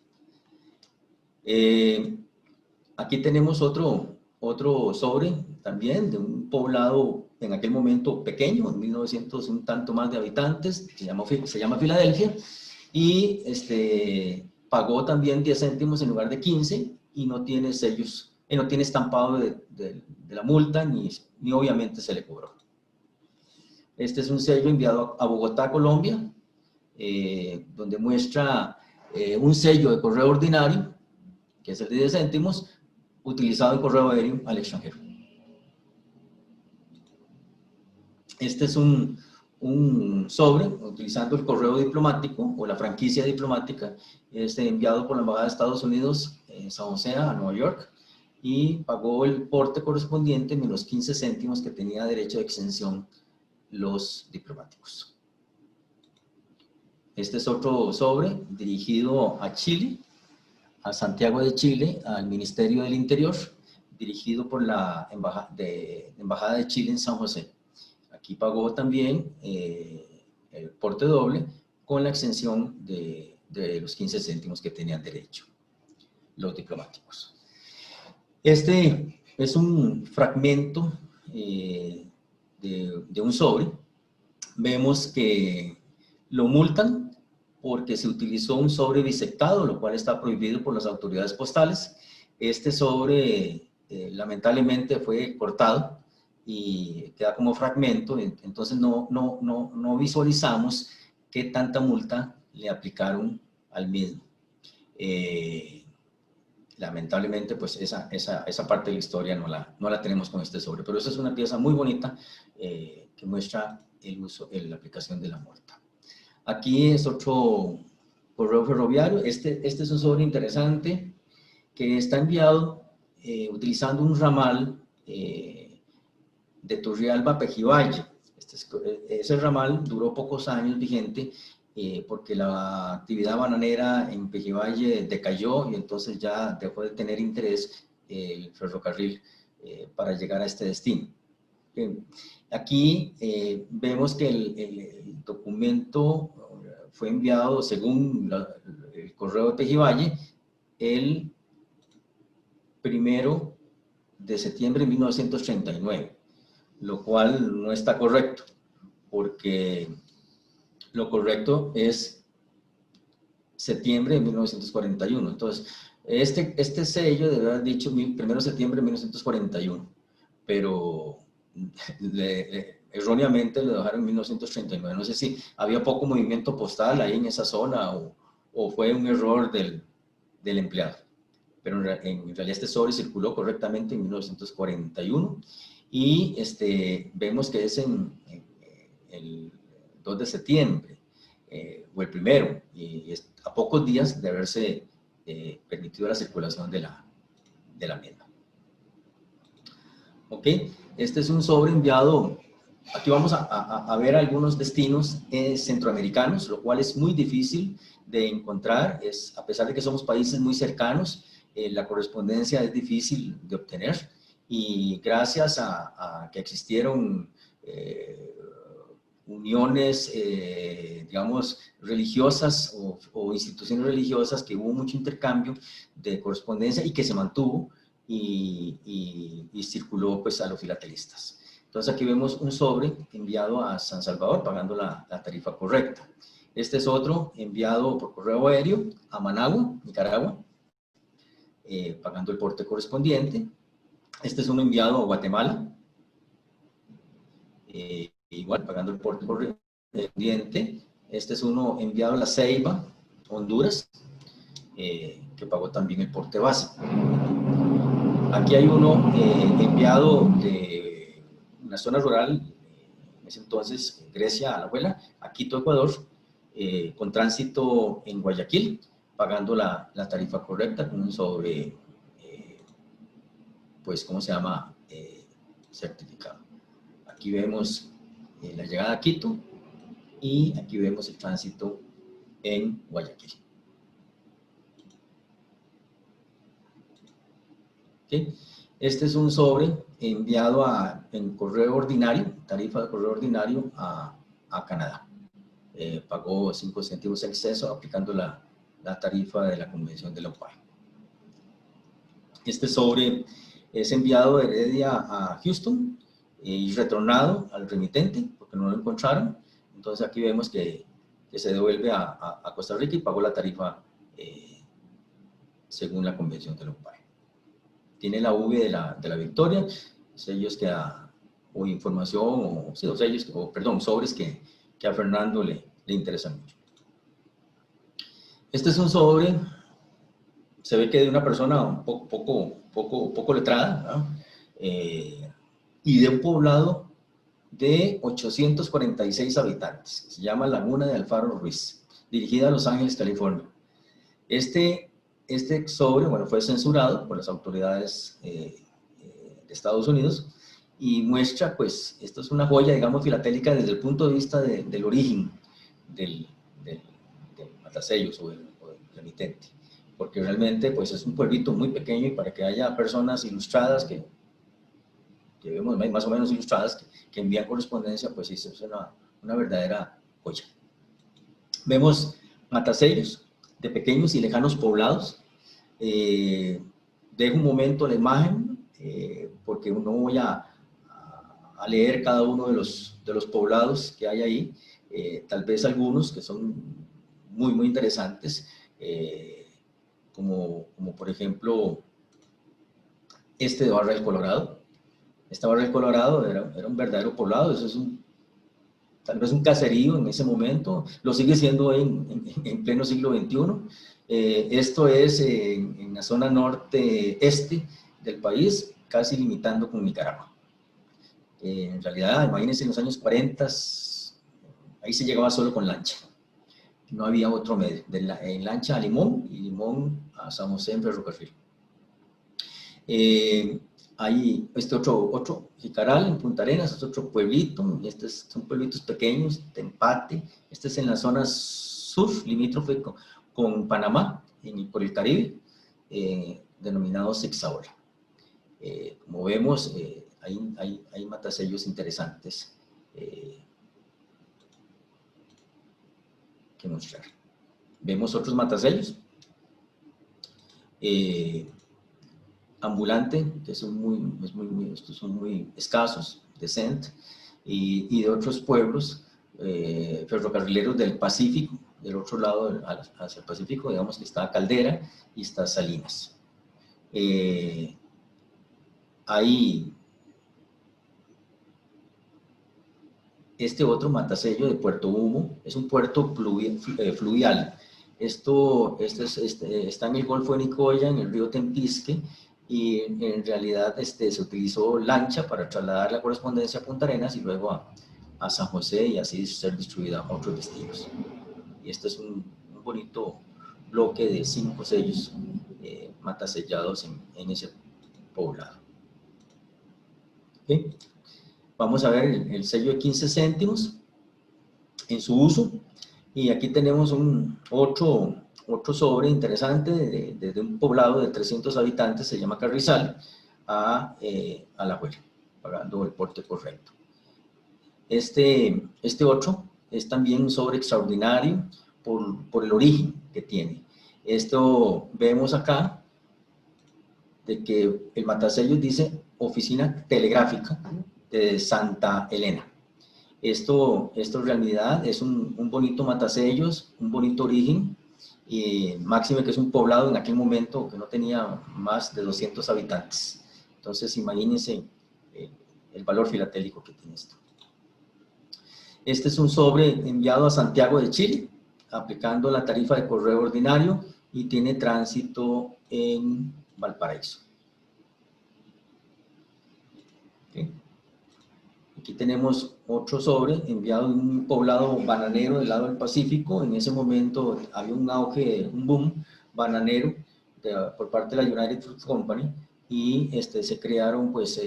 Aquí tenemos otro sobre también de un poblado en aquel momento pequeño, en 1900 un tanto más de habitantes, se llama Filadelfia, y pagó también 10 céntimos en lugar de 15 y no tiene sellos, no tiene estampado de la multa ni obviamente se le cobró. Este es un sello enviado a Bogotá, Colombia, donde muestra un sello de correo ordinario, que es el de 10 céntimos, utilizado en correo aéreo al extranjero. Este es un sobre utilizando el correo diplomático o la franquicia diplomática, enviado por la Embajada de Estados Unidos en San José, a Nueva York, y pagó el porte correspondiente menos 15 céntimos que tenía derecho de exención los diplomáticos. Este es otro sobre dirigido a Chile, a Santiago de Chile, al Ministerio del Interior, dirigido por la Embajada de Chile en San José. Aquí pagó también el porte doble con la exención de los 15 céntimos que tenían derecho los diplomáticos. Este es un fragmento de un sobre. Vemos que lo multan porque se utilizó un sobre bisectado, lo cual está prohibido por las autoridades postales. Este sobre lamentablemente fue cortado y queda como fragmento, entonces no visualizamos qué tanta multa le aplicaron al mismo. Lamentablemente, pues esa parte de la historia no la tenemos con este sobre, pero esa es una pieza muy bonita que muestra la aplicación de la multa. Aquí es otro correo ferroviario. Este es un sobre interesante que está enviado utilizando un ramal de Turrialba a Pejivalle. Ese ramal duró pocos años vigente porque la actividad bananera en Pejivalle decayó y entonces ya dejó de tener interés el ferrocarril para llegar a este destino. Bien. Aquí vemos que el documento fue enviado según el correo de Pejivalle el 1 de septiembre de 1939, lo cual no está correcto, porque lo correcto es septiembre de 1941. Entonces, este sello debe haber dicho 1 de septiembre de 1941, pero erróneamente lo dejaron en 1939. No sé si había poco movimiento postal ahí en esa zona o fue un error del empleado. Pero en realidad este sobre circuló correctamente en 1941 y vemos que es el 2 de septiembre o el 1 y es a pocos días de haberse permitido la circulación de la misma. ¿Ok? Este es un sobre enviado, aquí vamos a ver algunos destinos centroamericanos, lo cual es muy difícil de encontrar, a pesar de que somos países muy cercanos, la correspondencia es difícil de obtener y gracias a que existieron uniones, digamos, religiosas o instituciones religiosas, que hubo mucho intercambio de correspondencia y que se mantuvo y circuló pues a los filatelistas. Entonces aquí vemos un sobre enviado a San Salvador pagando la tarifa correcta. Este es otro enviado por correo aéreo a Managua, Nicaragua, pagando el porte correspondiente. Este es uno enviado a Guatemala, igual pagando el porte correspondiente. Este es uno enviado a La Ceiba, Honduras, que pagó también el porte básico. Aquí hay uno enviado de una zona rural, en ese entonces Grecia, Alajuela, a Quito, Ecuador, con tránsito en Guayaquil, pagando la tarifa correcta con un sobre, pues, ¿cómo se llama? certificado. Aquí vemos la llegada a Quito y aquí vemos el tránsito en Guayaquil. ¿Okay? Este es un sobre enviado en correo ordinario, tarifa de correo ordinario a Canadá. Pagó 5 céntimos exceso aplicando la tarifa de la Convención de la OPAE. Este sobre es enviado de Heredia a Houston y retornado al remitente porque no lo encontraron. Entonces aquí vemos que se devuelve a Costa Rica y pagó la tarifa según la Convención de la OPAE. Tiene la V de la victoria, sellos que o información, o sellos, perdón, sobres que a Fernando le interesan mucho. Este es un sobre, se ve que de una persona un poco letrada, ¿no? Y de un poblado de 846 habitantes, se llama Laguna de Alfaro Ruiz, dirigida a Los Ángeles, California. Este sobre, bueno, fue censurado por las autoridades de Estados Unidos y muestra, pues, esto es una joya, digamos, filatélica desde el punto de vista del origen del matasellos o del remitente, porque realmente, pues, es un pueblito muy pequeño y para que haya personas ilustradas que vemos más o menos ilustradas que envían correspondencia, pues sí, es una verdadera joya. Vemos matasellos de pequeños y lejanos poblados. Dejo un momento la imagen porque no voy a leer cada uno de los poblados que hay ahí, tal vez algunos que son muy interesantes, como por ejemplo este de Barra del Colorado. Esta Barra del Colorado era un verdadero poblado, eso es tal vez un caserío en ese momento, lo sigue siendo en pleno siglo XXI. Esto es en la zona norte-este del país, casi limitando con Nicaragua. En realidad, imagínense en los años 40, ahí se llegaba solo con lancha. No había otro medio, en lancha a Limón y Limón a San José en ferrocarril. Hay otro Jicaral en Punta Arenas, es otro pueblito, son pueblitos pequeños, Tempate, este es en la zona sur, limítrofe con Panamá, por el Caribe, denominado Sexaola. Como vemos, hay matasellos interesantes que mostrar. Vemos otros matasellos. Ambulante, que estos son muy escasos, de Cent, y de otros pueblos ferrocarrileros del Pacífico, del otro lado hacia el Pacífico, digamos que está Caldera y está Salinas. Hay este otro matasello de Puerto Humo, es un puerto fluvial. Está en el Golfo de Nicoya, en el río Tempisque, y en realidad se utilizó lancha para trasladar la correspondencia a Punta Arenas y luego a San José y así ser distribuida a otros destinos. Y este es un bonito bloque de 5 sellos matasellados en ese poblado. ¿Okay? Vamos a ver el sello de 15 céntimos en su uso. Y aquí tenemos otro sobre interesante desde un poblado de 300 habitantes, se llama Carrizal, a La Juela, pagando el porte correcto. Este otro es también un sobre extraordinario por el origen que tiene. Esto vemos acá, de que el matasellos dice Oficina Telegráfica de Santa Elena. Esto en realidad es un bonito matasellos, un bonito origen, y máxime que es un poblado en aquel momento que no tenía más de 200 habitantes. Entonces imagínense el valor filatélico que tiene esto. Este es un sobre enviado a Santiago de Chile, aplicando la tarifa de correo ordinario y tiene tránsito en Valparaíso. ¿Okay? Aquí tenemos otro sobre enviado de un poblado bananero del lado del Pacífico. En ese momento había un auge, un boom bananero por parte de la United Fruit Company y se crearon pues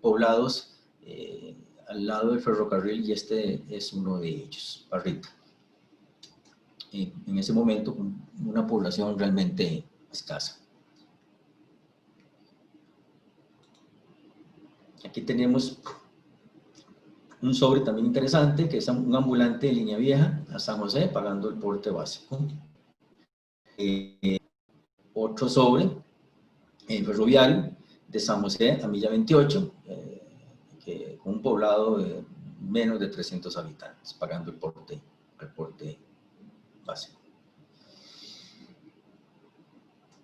poblados al lado del ferrocarril, y este es uno de ellos, Parrita. En ese momento, con una población realmente escasa. Aquí tenemos un sobre también interesante, que es un ambulante de Línea Vieja a San José, pagando el porte básico. Otro sobre ferroviario de San José a Milla 28, con un poblado de menos de 300 habitantes, pagando el porte básico.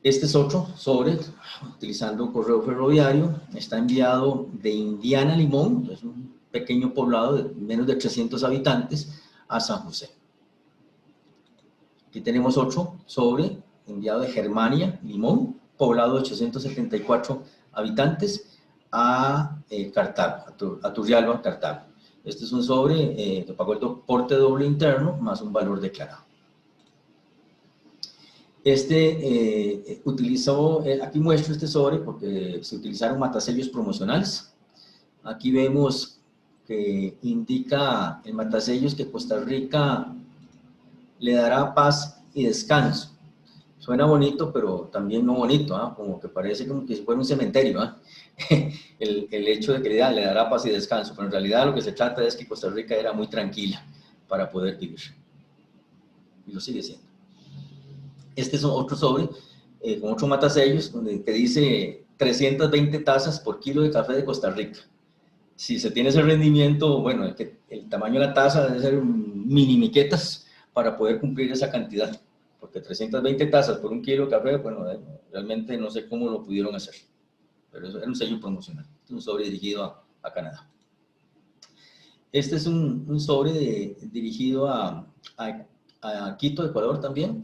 Este es otro sobre, utilizando correo ferroviario, está enviado de Indiana a Limón, es un pequeño poblado de menos de 300 habitantes, a San José. Aquí tenemos otro sobre enviado de Germania, Limón, poblado de 874 habitantes, a Cartago, a Turrialba, Cartago. Este es un sobre que pagó el porte doble interno más un valor declarado. Aquí muestro este sobre porque se utilizaron matasellos promocionales. Aquí vemos que indica el matasellos que Costa Rica le dará paz y descanso. Suena bonito, pero también no bonito, ¿eh? Como que parece como que si fuera un cementerio, ¿eh? el hecho de que le dará paz y descanso, pero en realidad lo que se trata es que Costa Rica era muy tranquila para poder vivir, y lo sigue siendo. Este es otro sobre, con otro matasellos, que dice 320 tazas por kilo de café de Costa Rica. Si se tiene ese rendimiento, bueno, el tamaño de la taza debe ser mini miquetas para poder cumplir esa cantidad, porque 320 tazas por un kilo de café, bueno, realmente no sé cómo lo pudieron hacer, pero eso era un sello promocional, un sobre dirigido a Canadá. Este es un sobre dirigido a Quito, Ecuador también,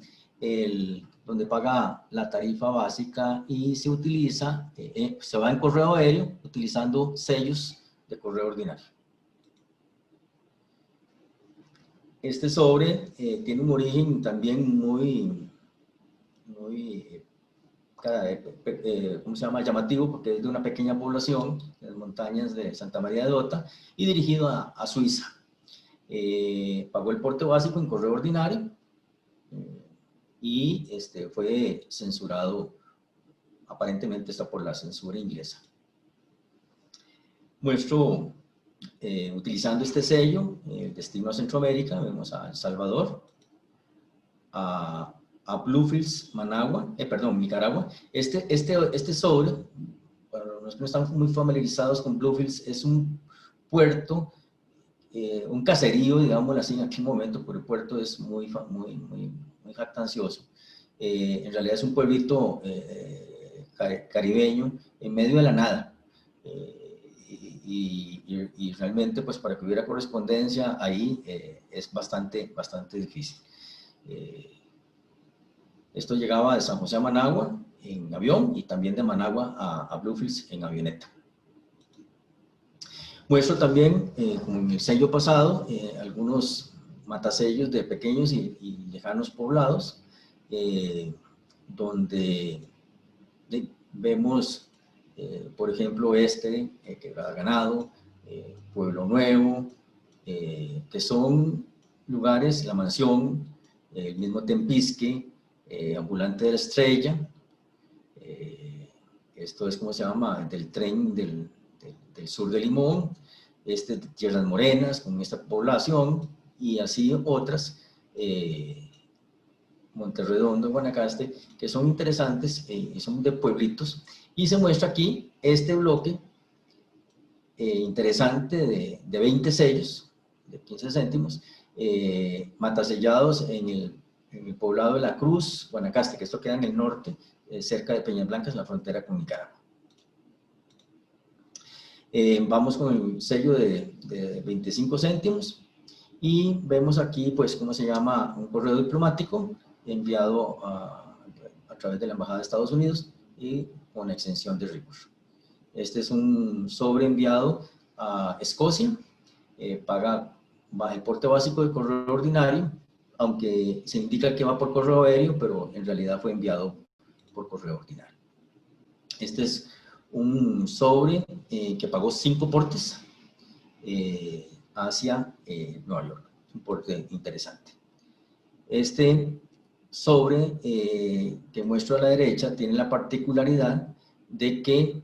donde paga la tarifa básica y se utiliza, se va en correo aéreo utilizando sellos de correo ordinario. Este sobre tiene un origen también muy ¿cómo se llama? Llamativo, porque es de una pequeña población, de las montañas de Santa María de Dota, y dirigido a Suiza. Pagó el porte básico en correo ordinario, y fue censurado, aparentemente está por la censura inglesa. Muestro, utilizando este sello, destino a Centroamérica, vemos a El Salvador, a Bluefields, Nicaragua. Este sobre, para los que no están muy familiarizados con Bluefields, es un puerto, un caserío, digámoslo así, en aquel momento, pero el puerto es muy jactancioso. En realidad es un pueblito caribeño en medio de la nada. Y realmente, pues, para que hubiera correspondencia ahí es bastante difícil. Esto llegaba de San José a Managua en avión, y también de Managua a Bluefields en avioneta. Muestro también, como en el sello pasado, algunos matasellos de pequeños y lejanos poblados, donde vemos, por ejemplo, Quebrada Ganado, Pueblo Nuevo, que son lugares, La Mansión, el mismo Tempisque, Ambulante de la Estrella, esto es, ¿cómo se llama?, del tren del sur de Limón, Tierras Morenas, con esta población, y así otras, Monterredondo, Guanacaste, que son interesantes y son de pueblitos. Y se muestra aquí este bloque interesante de 20 sellos, de 15 céntimos, matasellados en el poblado de La Cruz, Guanacaste, que esto queda en el norte, cerca de Peñas Blancas, en la frontera con Nicaragua. Vamos con el sello de 25 céntimos, y vemos aquí, pues, ¿cómo se llama?, un correo diplomático enviado a través de la Embajada de Estados Unidos y con exención de rigor. Este es un sobre enviado a Escocia, paga el porte básico de correo ordinario, aunque se indica que va por correo aéreo, pero en realidad fue enviado por correo ordinario. Este es un sobre que pagó 5 portes hacia Nueva York. Un porte interesante. Este sobre que muestro a la derecha tiene la particularidad de que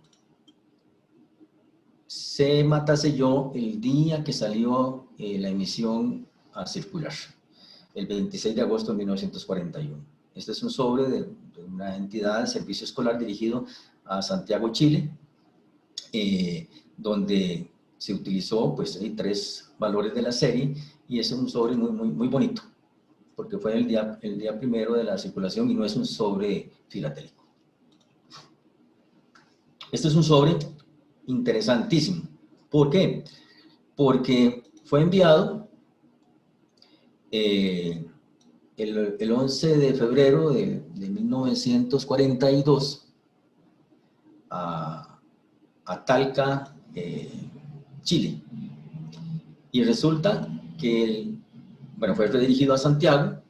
se mataselló el día que salió la emisión a circular, el 26 de agosto de 1941. Este es un sobre de una entidad de servicio escolar dirigido a Santiago, Chile, donde se utilizó pues 3 valores de la serie, y es un sobre muy bonito, porque fue el día primero de la circulación y no es un sobre filatélico. Este es un sobre interesantísimo. ¿Por qué? Porque fue enviado el 11 de febrero de 1942 a Talca, Chile. Y resulta que fue redirigido a Santiago,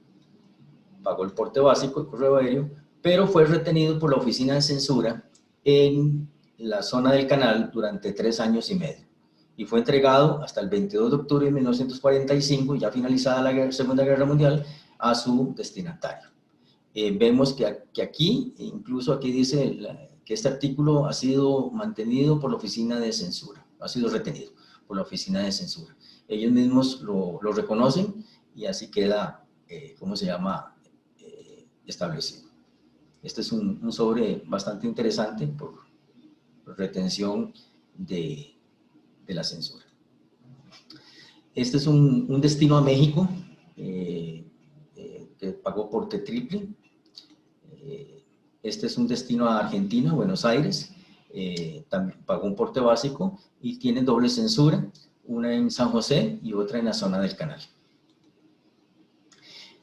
pagó el porte básico, el correo aéreo, pero fue retenido por la oficina de censura en la zona del canal durante 3 años y medio. Y fue entregado hasta el 22 de octubre de 1945, ya finalizada la Segunda Guerra Mundial, a su destinatario. Vemos que aquí, incluso aquí dice que este artículo ha sido mantenido por la oficina de censura, ha sido retenido por la oficina de censura. Ellos mismos lo reconocen y así queda, ¿cómo se llama?, establecido. Este es un sobre bastante interesante por retención de la censura. Este es un destino a México que pagó porte triple. Este es un destino a Argentina, Buenos Aires, también pagó un porte básico y tiene doble censura, una en San José y otra en la zona del canal.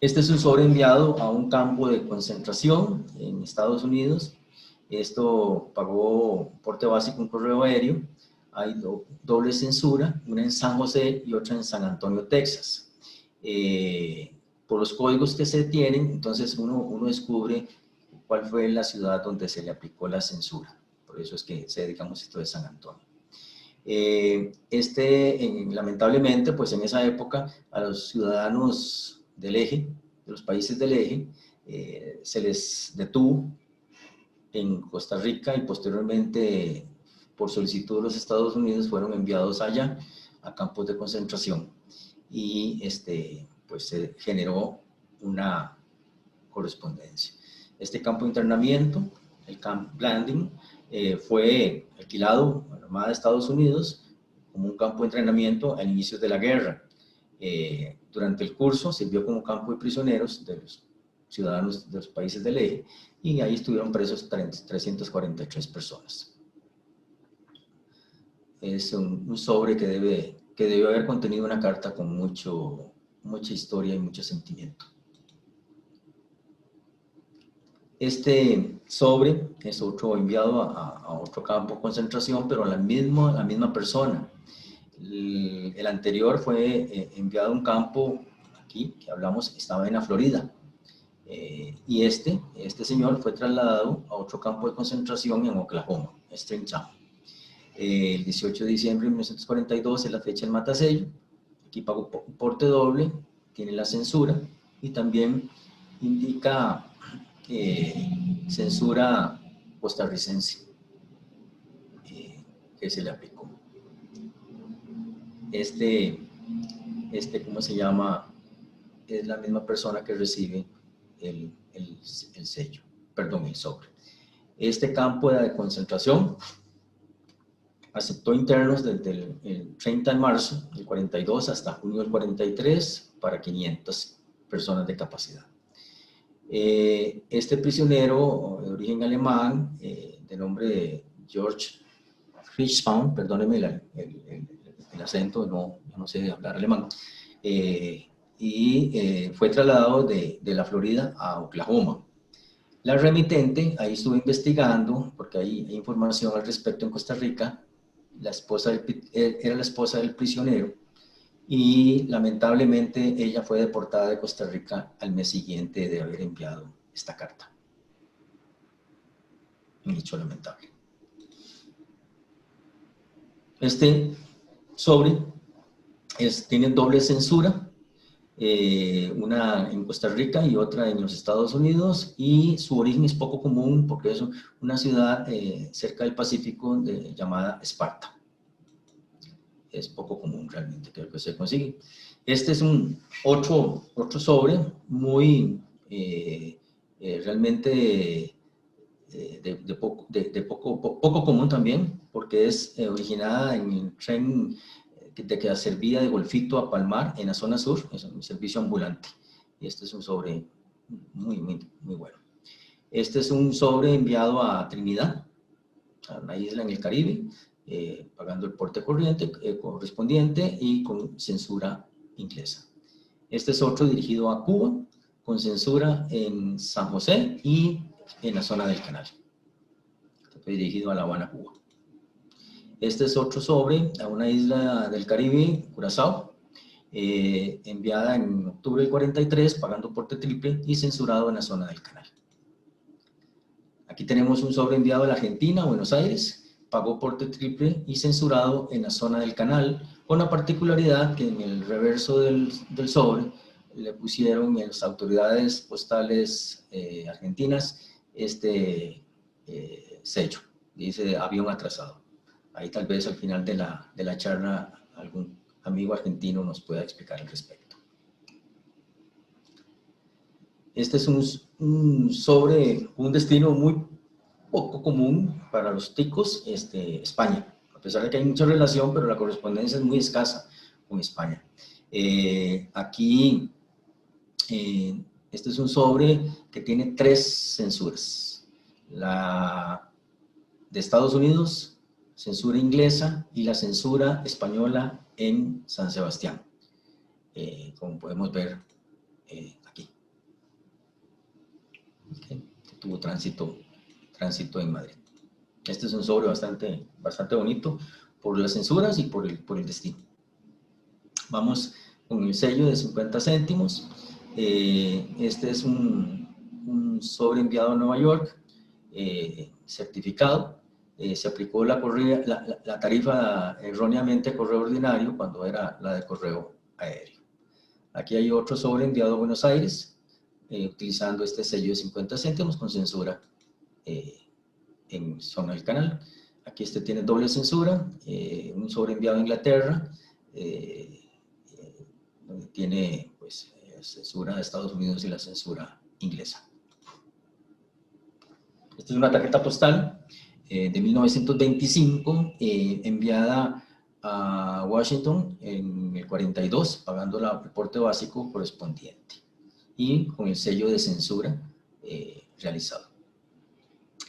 Este es un sobre enviado a un campo de concentración en Estados Unidos. Esto pagó porte básico, un correo aéreo. Hay doble censura, una en San José y otra en San Antonio, Texas. Por los códigos que se tienen, entonces uno descubre cuál fue la ciudad donde se le aplicó la censura. Por eso es que se dedicamos esto de San Antonio. Lamentablemente, pues en esa época a los ciudadanos del eje, de los países del eje, se les detuvo en Costa Rica y posteriormente, por solicitud de los Estados Unidos, fueron enviados allá a campos de concentración y pues se generó una correspondencia. Este campo de internamiento, el Camp Blanding, fue alquilado a la Armada de Estados Unidos como un campo de entrenamiento al inicio de la guerra. Durante el curso sirvió como campo de prisioneros de los ciudadanos de los países del eje y ahí estuvieron presos 343 personas. Es un sobre que debe haber contenido una carta con mucha historia y mucho sentimiento. Este sobre es otro enviado a otro campo de concentración, pero a la misma persona. El anterior fue enviado a un campo, aquí que hablamos, estaba en la Florida. Y este señor fue trasladado a otro campo de concentración en Oklahoma, Stringtown. El 18 de diciembre de 1942 es la fecha del matasello. Aquí pagó porte doble, tiene la censura y también indica censura costarricense que se le aplicó. ¿Cómo se llama? Es la misma persona que recibe el sello, perdón, el sobre. Este campo de concentración aceptó internos desde el 30 de marzo del 42 hasta junio del 43 para 500 personas de capacidad. Este prisionero de origen alemán, de nombre George Hirschbaum, perdóneme el acento, no sé hablar alemán, fue trasladado de la Florida a Oklahoma. La remitente, ahí estuve investigando, porque hay información al respecto en Costa Rica, era la esposa del prisionero, y lamentablemente ella fue deportada de Costa Rica al mes siguiente de haber enviado esta carta. Un hecho lamentable. Este sobre tiene doble censura, una en Costa Rica y otra en los Estados Unidos, y su origen es poco común porque es una ciudad cerca del Pacífico llamada Esparta. Es poco común realmente, creo que se consigue. Este es otro sobre muy realmente poco común también, porque es originada en el tren de que servía de Golfito a Palmar en la zona sur, es un servicio ambulante. Y este es un sobre muy bueno. Este es un sobre enviado a Trinidad, a una isla en el Caribe, pagando el porte corriente correspondiente y con censura inglesa. Este es otro dirigido a Cuba, con censura en San José y en la zona del canal. Fue dirigido a La Habana, Cuba. Este es otro sobre a una isla del Caribe, Curazao, enviada en octubre del 43, pagando porte triple y censurado en la zona del canal. Aquí tenemos un sobre enviado a la Argentina, Buenos Aires, pagó porte triple y censurado en la zona del canal, con la particularidad que en el reverso del sobre le pusieron en las autoridades postales argentinas este sello, dice avión atrasado. Ahí tal vez al final de la charla algún amigo argentino nos pueda explicar al respecto. Este es un sobre, un destino muy poco común para los ticos, España. A pesar de que hay mucha relación, pero la correspondencia es muy escasa con España. Aquí, este es un sobre que tiene 3 censuras. La de Estados Unidos, censura inglesa, y la censura española en San Sebastián, como podemos ver aquí. Okay. Tuvo tránsito en Madrid. Este es un sobre bastante bonito por las censuras y por el destino. Vamos con el sello de 50 céntimos. Este es un sobre enviado a Nueva York, certificado. Se aplicó la tarifa erróneamente a correo ordinario cuando era la de correo aéreo. Aquí hay otro sobre enviado a Buenos Aires, utilizando este sello de 50 céntimos con censura en zona del canal. Aquí tiene doble censura, un sobre enviado a Inglaterra, donde tiene pues, censura de Estados Unidos y la censura inglesa. Esta es una tarjeta postal de 1925, enviada a Washington en el 42, pagando el porte básico correspondiente y con el sello de censura realizado.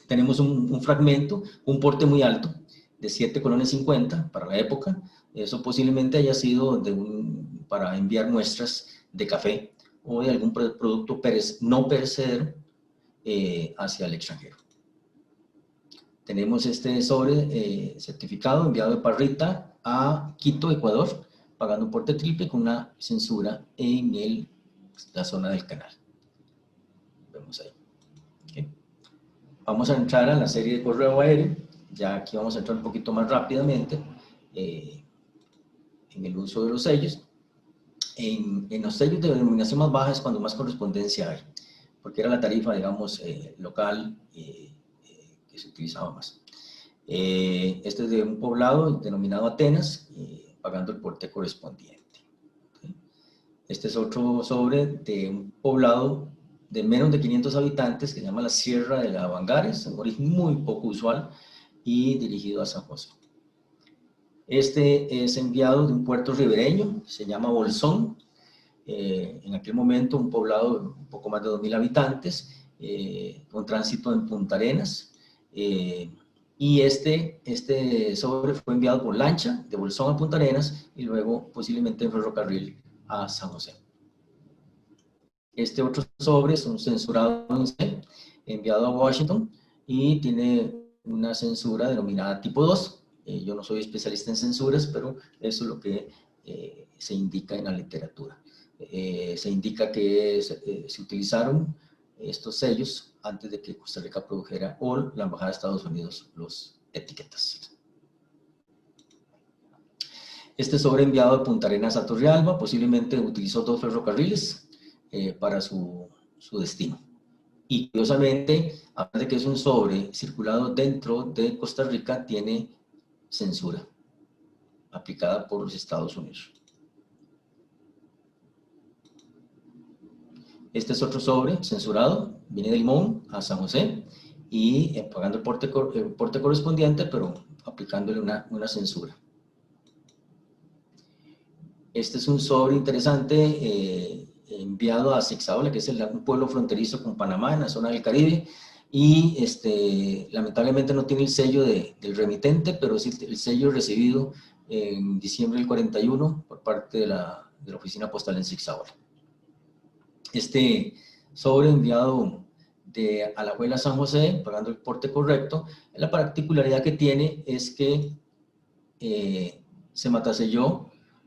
Tenemos un fragmento, un porte muy alto, de 7 colones 50 para la época. Eso posiblemente haya sido para enviar muestras de café o de algún producto no perecedero hacia el extranjero. Tenemos este sobre certificado enviado de Parrita a Quito, Ecuador, pagando un porte triple con una censura en la zona del canal. Vemos ahí. Okay. Vamos a entrar a la serie de correo aéreo. Ya aquí vamos a entrar un poquito más rápidamente en el uso de los sellos. En los sellos de denominación más baja es cuando más correspondencia hay, porque era la tarifa, digamos, local que se utilizaba más. Este es de un poblado denominado Atenas, pagando el porte correspondiente. ¿Okay? Este es otro sobre de un poblado de menos de 500 habitantes que se llama la Sierra de la Bangares, un origen muy poco usual y dirigido a San José. Este es enviado de un puerto ribereño, se llama Bolsón, en aquel momento un poblado de un poco más de 2.000 habitantes, con tránsito en Punta Arenas, y este sobre fue enviado por lancha de Bolsón a Punta Arenas y luego posiblemente en ferrocarril a San José. Este otro sobre es un censurado enviado a Washington y tiene una censura denominada tipo 2. Yo no soy especialista en censuras, pero eso es lo que se indica en la literatura. Se indica que se utilizaron estos sellos antes de que Costa Rica produjera o la Embajada de Estados Unidos los etiquetas. Este sobre enviado de Punta Arenas a Turrialba, posiblemente utilizó 2 ferrocarriles para su destino. Y curiosamente, a pesar de que es un sobre circulado dentro de Costa Rica, tiene censura aplicada por los Estados Unidos. Este es otro sobre censurado, viene de Limón a San José y pagando el porte correspondiente, pero aplicándole una censura. Este es un sobre interesante enviado a Zixaola, que es un pueblo fronterizo con Panamá, en la zona del Caribe, y lamentablemente no tiene el sello del remitente, pero sí el sello recibido en diciembre del 41 por parte de la oficina postal en Zixaola. Este sobre enviado de Alajuela a San José, pagando el porte correcto, la particularidad que tiene es que se mataselló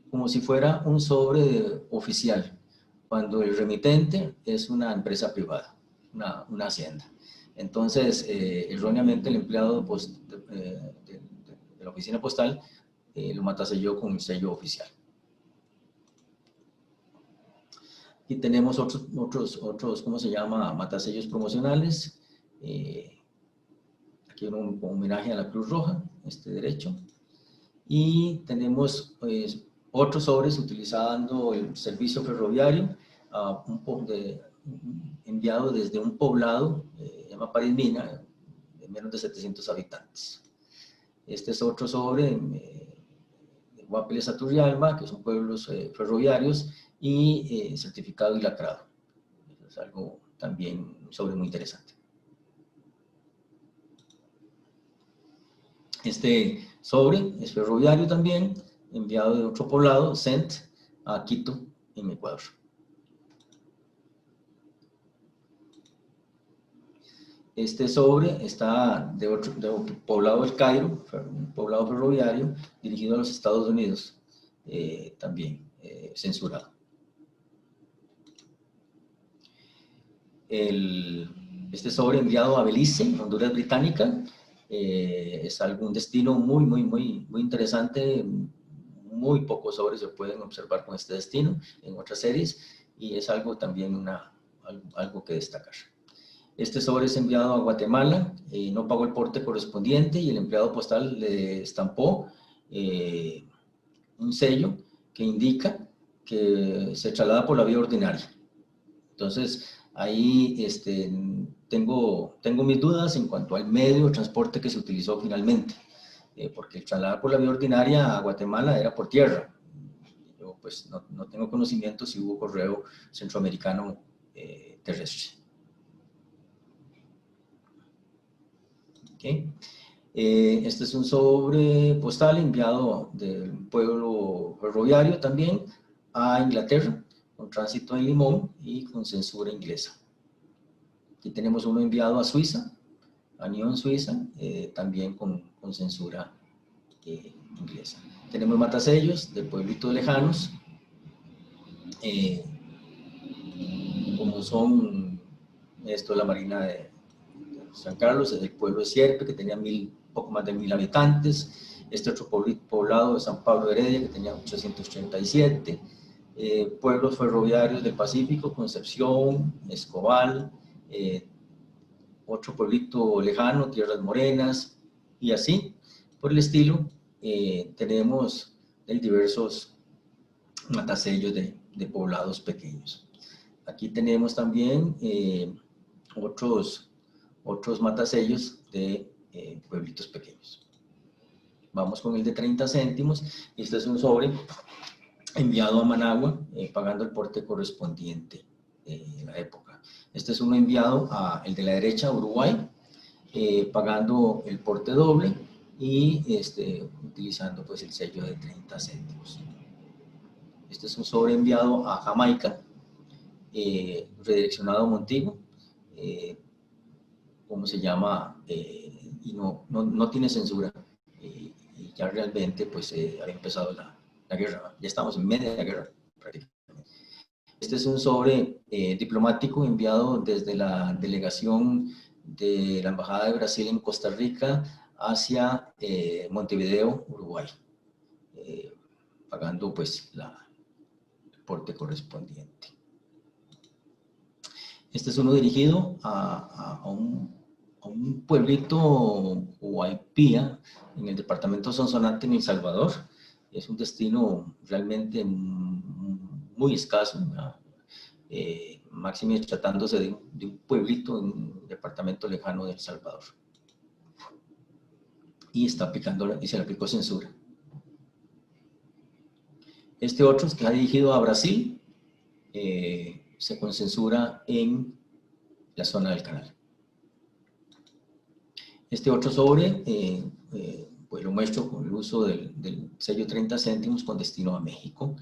como si fuera un sobre oficial, cuando el remitente es una empresa privada, una hacienda. Entonces, erróneamente el empleado de la oficina postal lo mataselló con el sello oficial. Aquí tenemos otros ¿cómo se llama? Matasellos promocionales. Aquí un homenaje a la Cruz Roja, derecho. Y tenemos otros sobres utilizando el servicio ferroviario, enviado desde un poblado, llama Parismina, de menos de 700 habitantes. Este es otro sobre de Guapiles a Turrialba, que son pueblos ferroviarios, y certificado y lacrado. Eso es algo también un sobre muy interesante. Este sobre es ferroviario también, enviado de otro poblado, Cent, a Quito, en Ecuador. Este sobre está de otro poblado del Cairo, un poblado ferroviario, dirigido a los Estados Unidos, también censurado. Este sobre enviado a Belice, Honduras Británica, es algún destino muy interesante. Muy pocos sobres se pueden observar con este destino en otras series y es algo también algo que destacar. Este sobre es enviado a Guatemala, no pagó el porte correspondiente y el empleado postal le estampó un sello que indica que se traslada por la vía ordinaria. Entonces, ahí tengo mis dudas en cuanto al medio de transporte que se utilizó finalmente, porque el trasladar por la vía ordinaria a Guatemala era por tierra. Yo pues no tengo conocimiento si hubo correo centroamericano terrestre. Okay. Este es un sobre postal enviado del pueblo ferroviario también a Inglaterra, con tránsito en Limón y con censura inglesa. Aquí tenemos uno enviado a Suiza, a Nyon, Suiza, también con censura inglesa. Tenemos matasellos de pueblitos lejanos, como son la Marina de San Carlos, el pueblo de Sierpe, que tenía poco más de 1000 habitantes, este otro poblado de San Pablo de Heredia, que tenía 837, pueblos ferroviarios del Pacífico, Concepción, Escobal, otro pueblito lejano, Tierras Morenas, y así, por el estilo, tenemos diversos matasellos de poblados pequeños. Aquí tenemos también otros matasellos de pueblitos pequeños. Vamos con el de 30 céntimos. Este es un sobre enviado a Managua, pagando el porte correspondiente en la época. Este es uno enviado el de la derecha, Uruguay, pagando el porte doble y utilizando pues el sello de 30 céntimos. Este es un sobre enviado a Jamaica, redireccionado a Montego, ¿cómo se llama? Y no tiene censura. Y ya realmente pues había empezado la guerra, ya estamos en medio de la guerra prácticamente. Este es un sobre diplomático enviado desde la delegación de la Embajada de Brasil en Costa Rica hacia Montevideo, Uruguay, pagando pues el porte correspondiente. Este es uno dirigido a un pueblito Huaypía, en el departamento Sonsonate, en El Salvador. Es un destino realmente muy escaso, máxime tratándose de un pueblito en un departamento lejano de El Salvador. Y se le aplicó censura. Este otro que ha dirigido a Brasil, se con censura en la zona del canal. Este otro sobre, pues lo muestro con el uso del sello 30 céntimos con destino a México.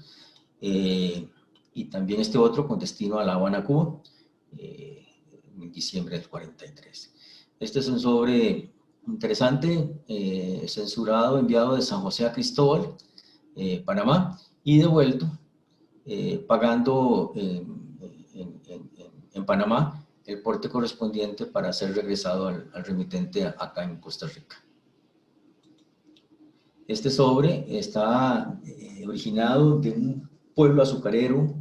Y también este otro con destino a La Habana, Cuba, en diciembre del 43. Este es un sobre interesante, censurado, enviado de San José a Cristóbal, Panamá, y devuelto, pagando en Panamá el porte correspondiente para ser regresado al remitente acá en Costa Rica. Este sobre está originado de un pueblo azucarero,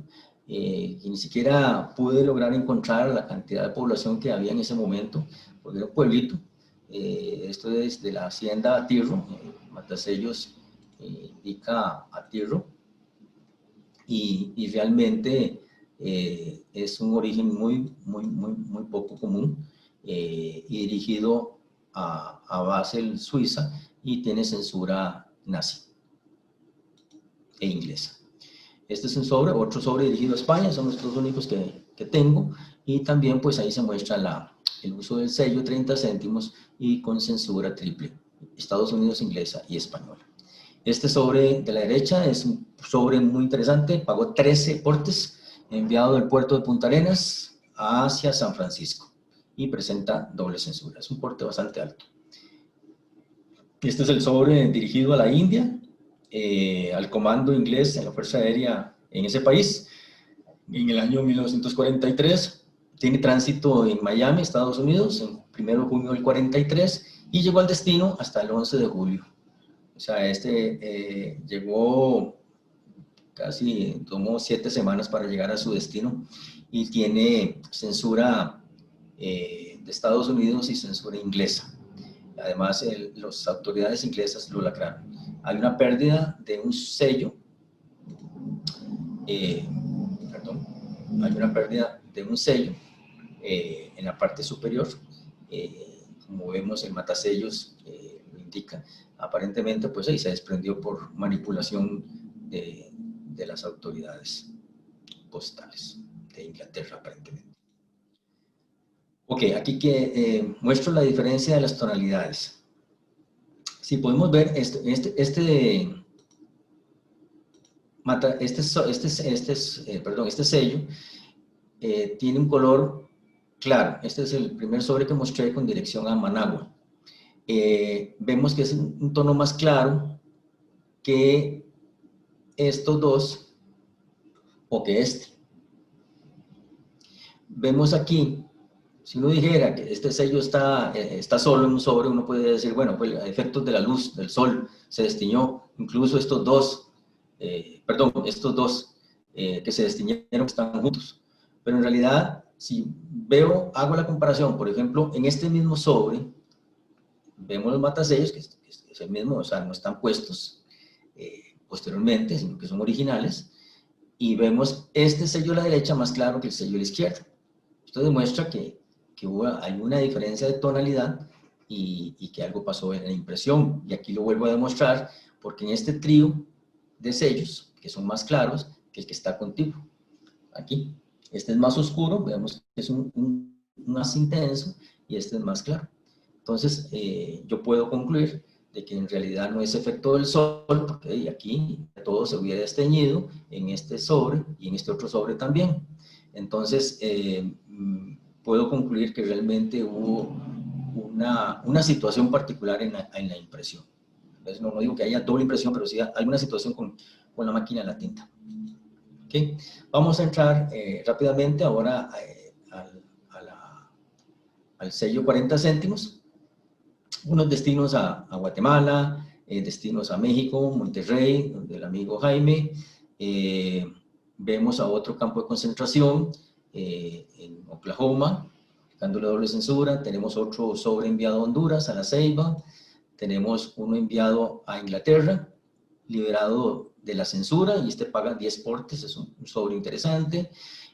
que ni siquiera pude lograr encontrar la cantidad de población que había en ese momento, porque era un pueblito. Esto es de la hacienda Atirro, Matasellos indica Atirro, y realmente es un origen muy poco común, y dirigido a Basel, Suiza, y tiene censura nazi e inglesa. Este es un sobre, otro sobre dirigido a España, son los dos únicos que tengo, y también pues ahí se muestra el uso del sello 30 céntimos y con censura triple, Estados Unidos, inglesa y española. Este sobre de la derecha es un sobre muy interesante, pagó 13 portes, enviado del puerto de Punta Arenas hacia San Francisco, y presenta doble censura, es un porte bastante alto. Este es el sobre dirigido a la India, al comando inglés en la Fuerza Aérea en ese país, en el año 1943, tiene tránsito en Miami, Estados Unidos, en 1 de junio del 43, y llegó al destino hasta el 11 de julio. O sea, llegó casi, tomó 7 semanas para llegar a su destino, y tiene censura de Estados Unidos y censura inglesa. Además, las autoridades inglesas lo lacraron. Hay una pérdida de un sello, hay una pérdida de un sello en la parte superior, como vemos el matasellos lo indica. Aparentemente, pues ahí se desprendió por manipulación de las autoridades postales de Inglaterra, aparentemente. Ok, aquí que muestro la diferencia de las tonalidades. Si podemos ver, este sello tiene un color claro. Este es el primer sobre que mostré con dirección a Managua. Vemos que es un tono más claro que estos dos, o que este. Vemos aquí, si uno dijera que este sello está solo en un sobre, uno puede decir, bueno, pues a efectos de la luz del sol se destiñó. Incluso estos dos que se destiñeron están juntos. Pero en realidad, si hago la comparación, por ejemplo, en este mismo sobre, vemos los matasellos, que es el mismo, o sea, no están puestos posteriormente, sino que son originales, y vemos este sello a la derecha más claro que el sello a la izquierda. Esto demuestra que hay una diferencia de tonalidad y que algo pasó en la impresión. Y aquí lo vuelvo a demostrar, porque en este trío de sellos, que son más claros que el que está contiguo. Aquí, este es más oscuro, vemos que es un más intenso, y este es más claro. Entonces, yo puedo concluir de que en realidad no es efecto del sol, porque aquí todo se hubiera desteñido en este sobre y en este otro sobre también. Entonces, puedo concluir que realmente hubo una situación particular en la impresión. Entonces, no digo que haya doble impresión, pero sí hay una situación con la máquina de la tinta. ¿Okay? Vamos a entrar rápidamente ahora al sello 40 céntimos. Unos destinos a Guatemala, destinos a México, Monterrey, del amigo Jaime. Vemos a otro campo de concentración en Oklahoma, aplicándole doble censura. Tenemos otro sobre enviado a Honduras, a La Ceiba. Tenemos uno enviado a Inglaterra, liberado de la censura, y este paga 10 portes, es un sobre interesante.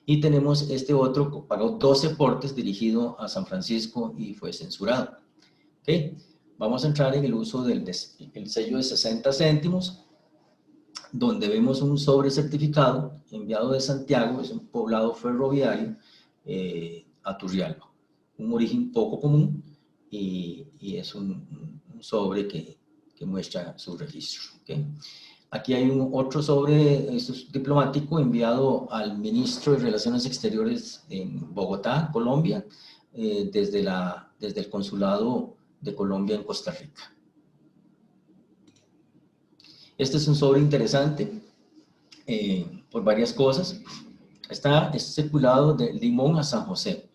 Y tenemos este otro, pagó 12 portes, dirigido a San Francisco y fue censurado. ¿Okay? Vamos a entrar en el uso del el sello de 60 céntimos, donde vemos un sobre certificado enviado de Santiago, es un poblado ferroviario, a Turrialba. Un origen poco común, y es un sobre que muestra su registro. ¿Okay? Aquí hay otro sobre diplomático enviado al ministro de Relaciones Exteriores en Bogotá, Colombia, desde el consulado de Colombia en Costa Rica. Este es un sobre interesante por varias cosas. Está circulado de Limón a San José.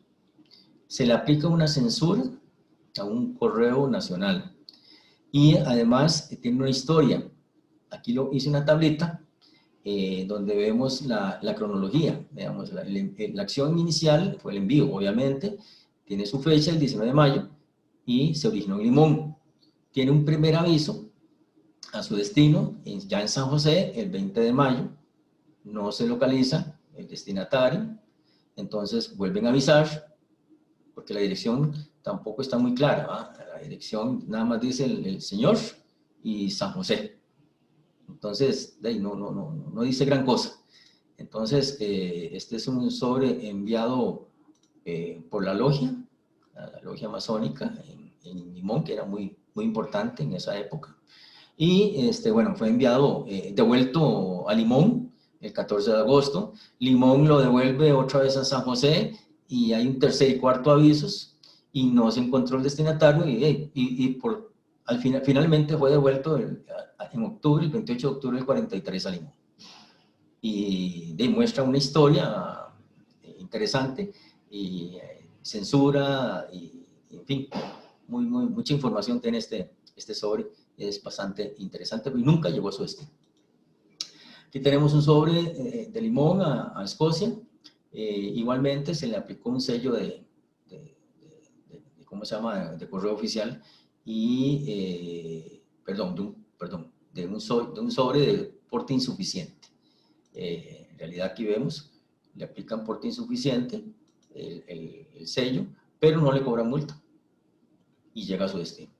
Se le aplica una censura a un correo nacional, y además tiene una historia. Aquí hice una tablita donde vemos la cronología. Veamos, la acción inicial fue el envío, obviamente. Tiene su fecha, el 19 de mayo, y se originó en Limón. Tiene un primer aviso a su destino, ya en San José, el 20 de mayo. No se localiza el destinatario. Entonces vuelven a avisar, porque la dirección tampoco está muy clara, ¿va? La dirección nada más dice el señor y San José. Entonces, no dice gran cosa. Entonces, este es un sobre enviado por la logia masónica en Limón, que era muy importante en esa época. Y, bueno, fue enviado, devuelto a Limón el 14 de agosto. Limón lo devuelve otra vez a San José, y hay un tercer y cuarto avisos, y no se encontró el destinatario, finalmente fue devuelto en octubre, el 28 de octubre del 43 a Limón. Y demuestra una historia interesante, y censura, y en fin, mucha información tiene este sobre. Es bastante interesante, y nunca llegó a su destino. Aquí tenemos un sobre de Limón a Escocia. Igualmente se le aplicó un sello ¿cómo se llama?, de correo oficial, y, de un sobre de porte insuficiente. En realidad aquí vemos, le aplican porte insuficiente, el sello, pero no le cobran multa, y llega a su destino.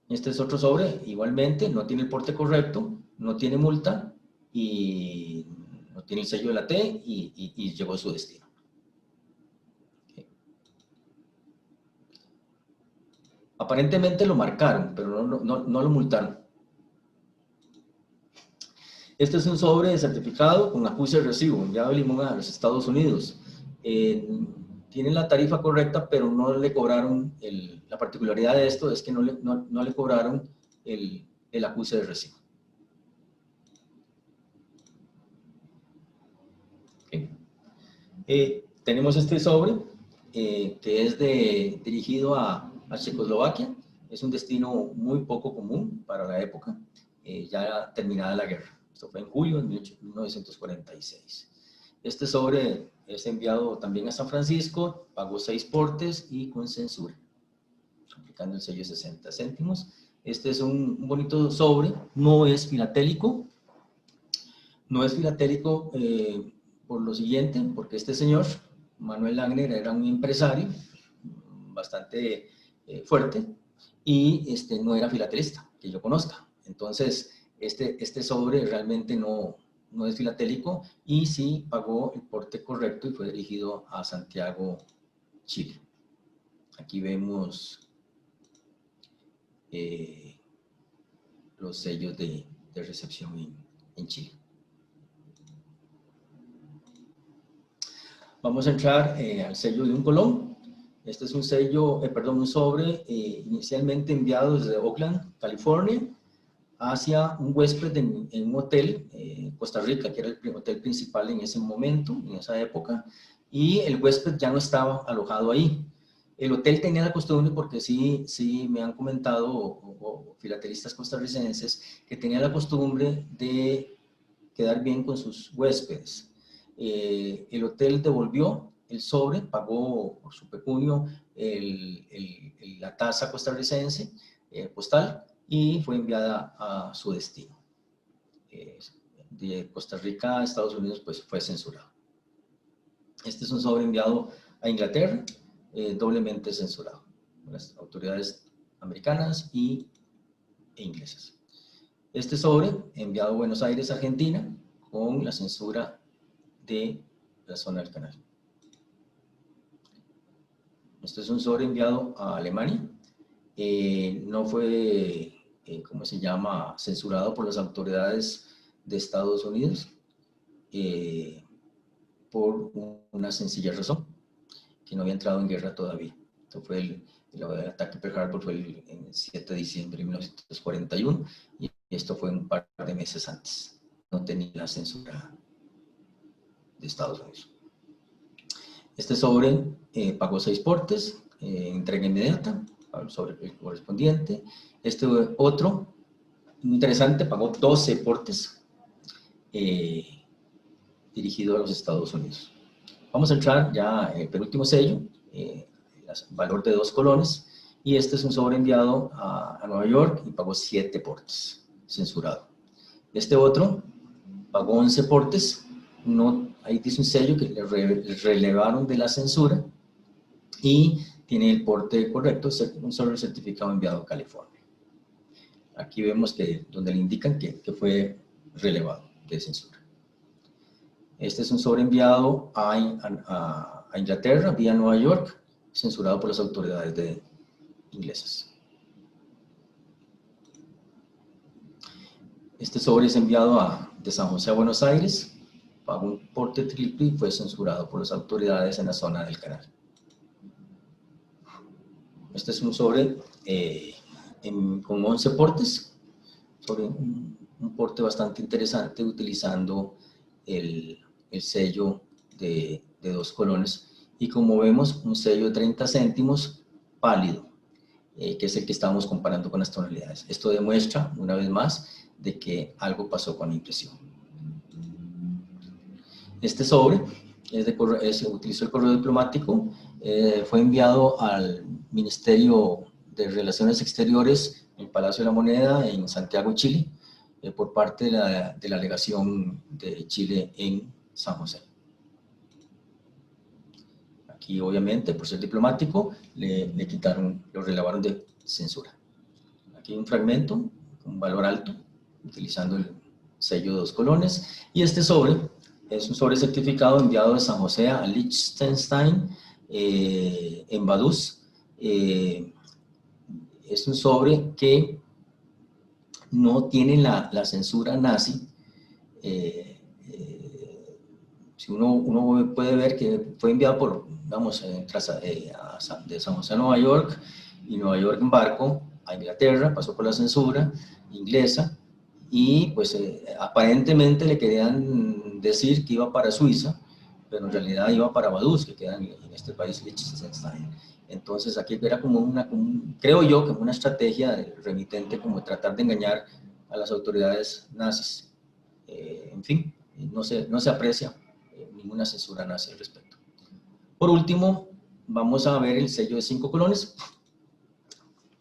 Este es otro sobre, igualmente, no tiene el porte correcto, no tiene multa, y no tiene el sello de la T, y llegó a su destino. Aparentemente lo marcaron, pero no lo multaron. Este es un sobre certificado con acuse de recibo, enviado de Limón a los Estados Unidos. Tiene la tarifa correcta, pero no le cobraron, la particularidad de esto es que no le cobraron el acuse de recibo. Okay. Tenemos este sobre, que es dirigido a Checoslovaquia. Es un destino muy poco común para la época, ya terminada la guerra. Esto fue en julio de 1946. Este sobre es enviado también a San Francisco, pagó 6 portes y con censura, aplicando el sello de 60 céntimos. Este es un bonito sobre, no es filatélico. No es filatélico por lo siguiente, porque este señor, Manuel Langner, era un empresario bastante fuerte, y no era filatelista, que yo conozca. Entonces, este sobre realmente no es filatélico, y sí pagó el porte correcto y fue dirigido a Santiago, Chile. Aquí vemos los sellos de recepción en Chile. Vamos a entrar al sello de un colón. Este es un sello, un sobre inicialmente enviado desde Oakland, California, hacia un huésped en un hotel, Costa Rica, que era el hotel principal en ese momento, en esa época, y el huésped ya no estaba alojado ahí. El hotel tenía la costumbre, porque sí me han comentado filatelistas costarricenses, que tenía la costumbre de quedar bien con sus huéspedes. El hotel devolvió el sobre, pagó por su pecunio la tasa costarricense postal y fue enviada a su destino. De Costa Rica a Estados Unidos pues fue censurado. Este es un sobre enviado a Inglaterra, doblemente censurado por las autoridades americanas e inglesas. Este sobre enviado a Buenos Aires, Argentina, con la censura de la zona del canal. Este es un sobre enviado a Alemania. No fue, ¿cómo se llama?, censurado por las autoridades de Estados Unidos por una sencilla razón, que no había entrado en guerra todavía. Esto fue el ataque Pearl Harbor fue el 7 de diciembre de 1941 y esto fue un par de meses antes. No tenía la censura de Estados Unidos. Este sobre pagó 6 portes, entrega inmediata, sobre el correspondiente. Este otro, muy interesante, pagó 12 portes dirigido a los Estados Unidos. Vamos a entrar ya en el penúltimo sello, valor de 2 colones, y este es un sobre enviado a Nueva York y pagó 7 portes, censurado. Este otro pagó 11 portes, no, ahí dice un sello que le relevaron de la censura y tiene el porte correcto, un sobre certificado enviado a California. Aquí vemos que donde le indican que fue relevado de censura. Este es un sobre enviado a Inglaterra vía Nueva York, censurado por las autoridades inglesas. Este sobre es enviado de San José a Buenos Aires, pagó un porte triple y fue censurado por las autoridades en la zona del canal. Este es un sobre con 11 portes, sobre un porte bastante interesante utilizando el sello de 2 colones y, como vemos, un sello de 30 céntimos pálido, que es el que estamos comparando con las tonalidades. Esto demuestra, una vez más, de que algo pasó con la impresión. Este sobre utilizó el correo diplomático, fue enviado al Ministerio de Relaciones Exteriores en el Palacio de la Moneda en Santiago, Chile, por parte de la legación de Chile en San José. Aquí, obviamente, por ser diplomático, le quitaron, lo relevaron de censura. Aquí hay un fragmento, un valor alto, utilizando el sello de 2 colones, y este sobre es un sobre certificado enviado de San José a Liechtenstein, en Vaduz. Es un sobre que no tiene la censura nazi. Si uno puede ver que fue enviado por, vamos, de San José a Nueva York, y Nueva York en barco a Inglaterra, pasó por la censura inglesa, y pues aparentemente le querían decir que iba para Suiza, pero en realidad iba para Vaduz, que queda en este país, Liechtenstein. Entonces aquí era como creo yo, como una estrategia del remitente, como tratar de engañar a las autoridades nazis. En fin, no se aprecia ninguna censura nazi al respecto. Por último, vamos a ver el sello de 5 colones.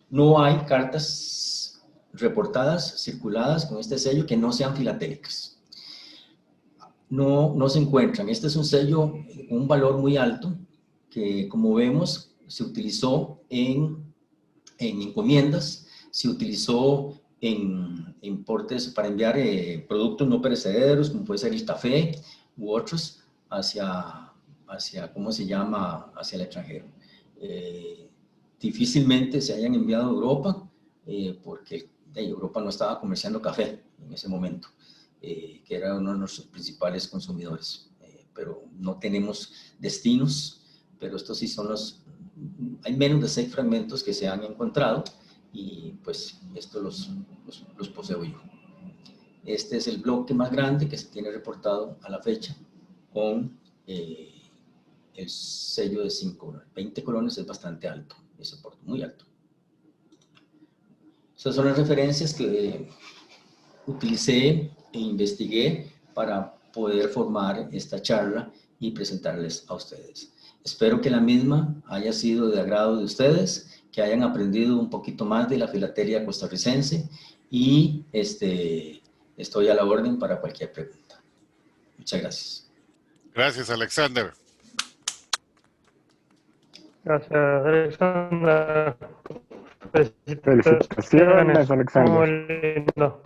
No hay cartas reportadas, circuladas con este sello que no sean filatélicas. No se encuentran. Este es un sello con un valor muy alto que, como vemos, se utilizó en encomiendas, se utilizó en importes para enviar productos no perecederos, como puede ser el café u otros, hacia ¿cómo se llama?, hacia el extranjero. Difícilmente se hayan enviado a Europa, porque Europa no estaba comerciando café en ese momento, que era uno de nuestros principales consumidores. Pero no tenemos destinos, pero estos sí son hay menos de 6 fragmentos que se han encontrado, y pues estos los poseo yo. Este es el bloque más grande que se tiene reportado a la fecha con el sello de 5 colones. 20 colones es bastante alto, ese soporte, muy alto. Esas son las referencias que utilicé e investigué para poder formar esta charla y presentarles a ustedes. Espero que la misma haya sido de agrado de ustedes, que hayan aprendido un poquito más de la filatelia costarricense y estoy a la orden para cualquier pregunta. Muchas gracias. Gracias, Alexander. Gracias, Alexander. Felicitaciones, Alexander. Muy lindo.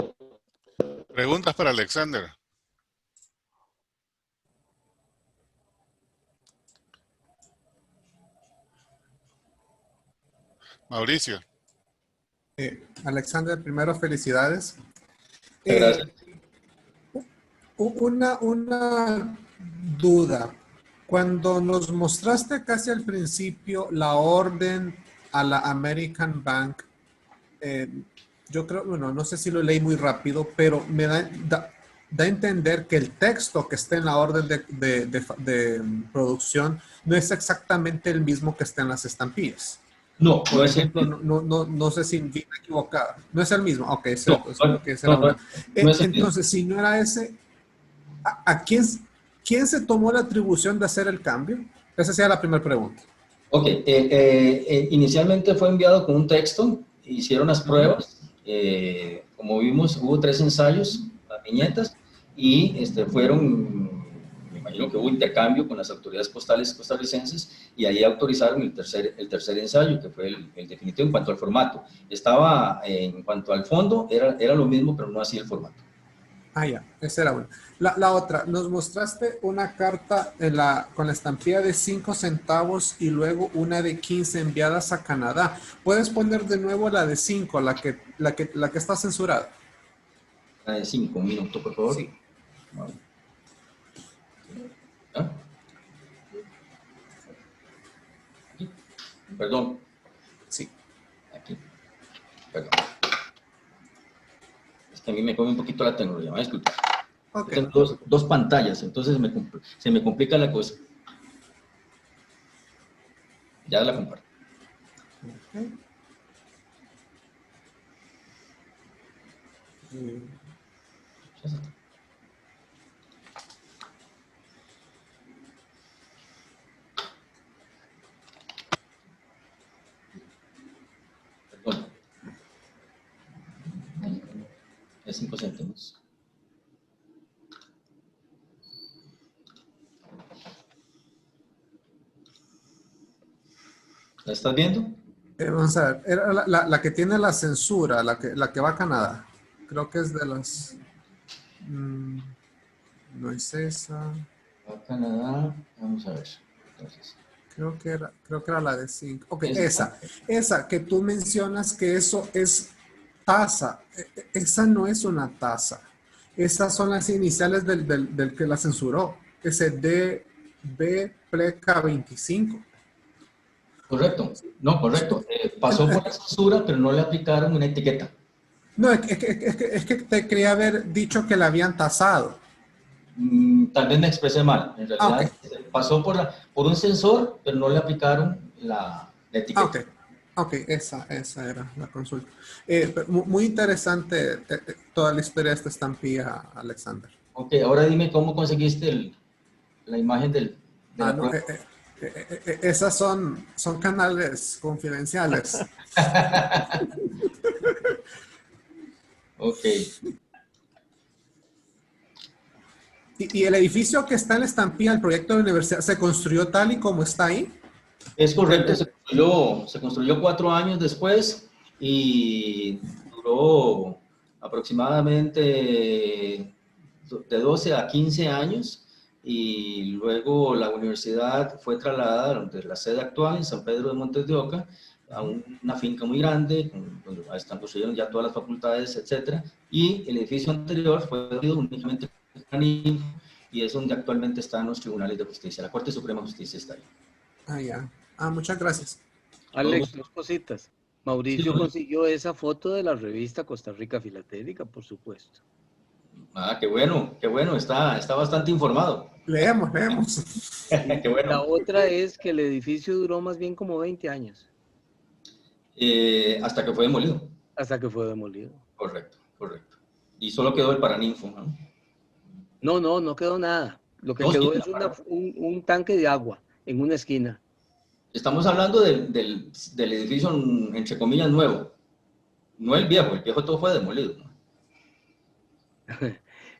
Preguntas para Alexander. Mauricio. Alexander, primero felicidades. Gracias. Una duda. Cuando nos mostraste casi al principio la orden a la American Bank, yo creo, bueno, no sé si lo leí muy rápido, pero me da a entender que el texto que está en la orden de producción no es exactamente el mismo que está en las estampillas. No, Por ejemplo, no sé si me equivocado. No es el mismo. Ok, es no, cierto. Que esa era una. no es el mismo. Entonces, si no era ese, ¿a quién se tomó la atribución de hacer el cambio? Esa sería la primera pregunta. Ok, inicialmente fue enviado con un texto, hicieron las pruebas, como vimos hubo 3 ensayos, las viñetas, y me imagino que hubo intercambio con las autoridades postales costarricenses, y ahí autorizaron el tercer ensayo, que fue el definitivo en cuanto al formato. En cuanto al fondo, era lo mismo, pero no así el formato. Ah, ya, esa era una. La otra, nos mostraste una carta con la estampilla de 5 centavos y luego una de 15 enviadas a Canadá. ¿Puedes poner de nuevo la de 5, la que está censurada? La de 5, un minuto, por favor. Sí. ¿Ah? Aquí. Perdón. Sí. Aquí. Perdón. Es que a mí me come un poquito la tecnología, ¿me disculpa? Ok. Tengo dos pantallas, entonces se me complica la cosa. Ya la comparto. Okay. Perdón. Es 5 céntimos. ¿La estás viendo? Vamos a ver, era la que tiene la censura, la que va a Canadá. Creo que es de las... no es esa. A Canadá, vamos a ver. Entonces, Creo que era la de 5. Ok, esta. esa que tú mencionas que eso es tasa. Esa no es una tasa. Esas son las iniciales del que la censuró. Ese DB Pleca 25. Correcto. No, correcto. Pasó por la censura, pero no le aplicaron una etiqueta. No, es que te quería haber dicho que la habían tasado. Tal vez me expresé mal. En realidad, Okay. pasó por un sensor, pero no le aplicaron la etiqueta. Ok, esa era la consulta. Muy interesante toda la historia de esta estampilla, Alexander. Ok, ahora dime cómo conseguiste la imagen de la No, prueba. esas son canales confidenciales. Ok. ¿Y el edificio que está en la estampilla, el proyecto de la universidad, se construyó tal y como está ahí? Es correcto, se construyó 4 años después y duró aproximadamente de 12 a 15 años, y luego la universidad fue trasladada de la sede actual en San Pedro de Montes de Oca a una finca muy grande, donde están construyendo ya todas las facultades, etcétera, y el edificio anterior fue únicamente y es donde actualmente están los tribunales de justicia. La Corte Suprema de Justicia está ahí. Ah, ya. Muchas gracias. Alex, 2 cositas. Mauricio Sí, consiguió esa foto de la revista Costa Rica Filatélica, por supuesto. Ah, qué bueno, está bastante informado. Leemos. Qué bueno. La otra es que el edificio duró más bien como 20 años, Hasta que fue demolido. hasta que fue demolido. Correcto, correcto. Y solo quedó el Paraninfo, ¿no? No quedó nada. Lo que No, sí, quedó es un tanque de agua en una esquina. estamos hablando del edificio, entre comillas, nuevo. No el viejo todo fue demolido, ¿no?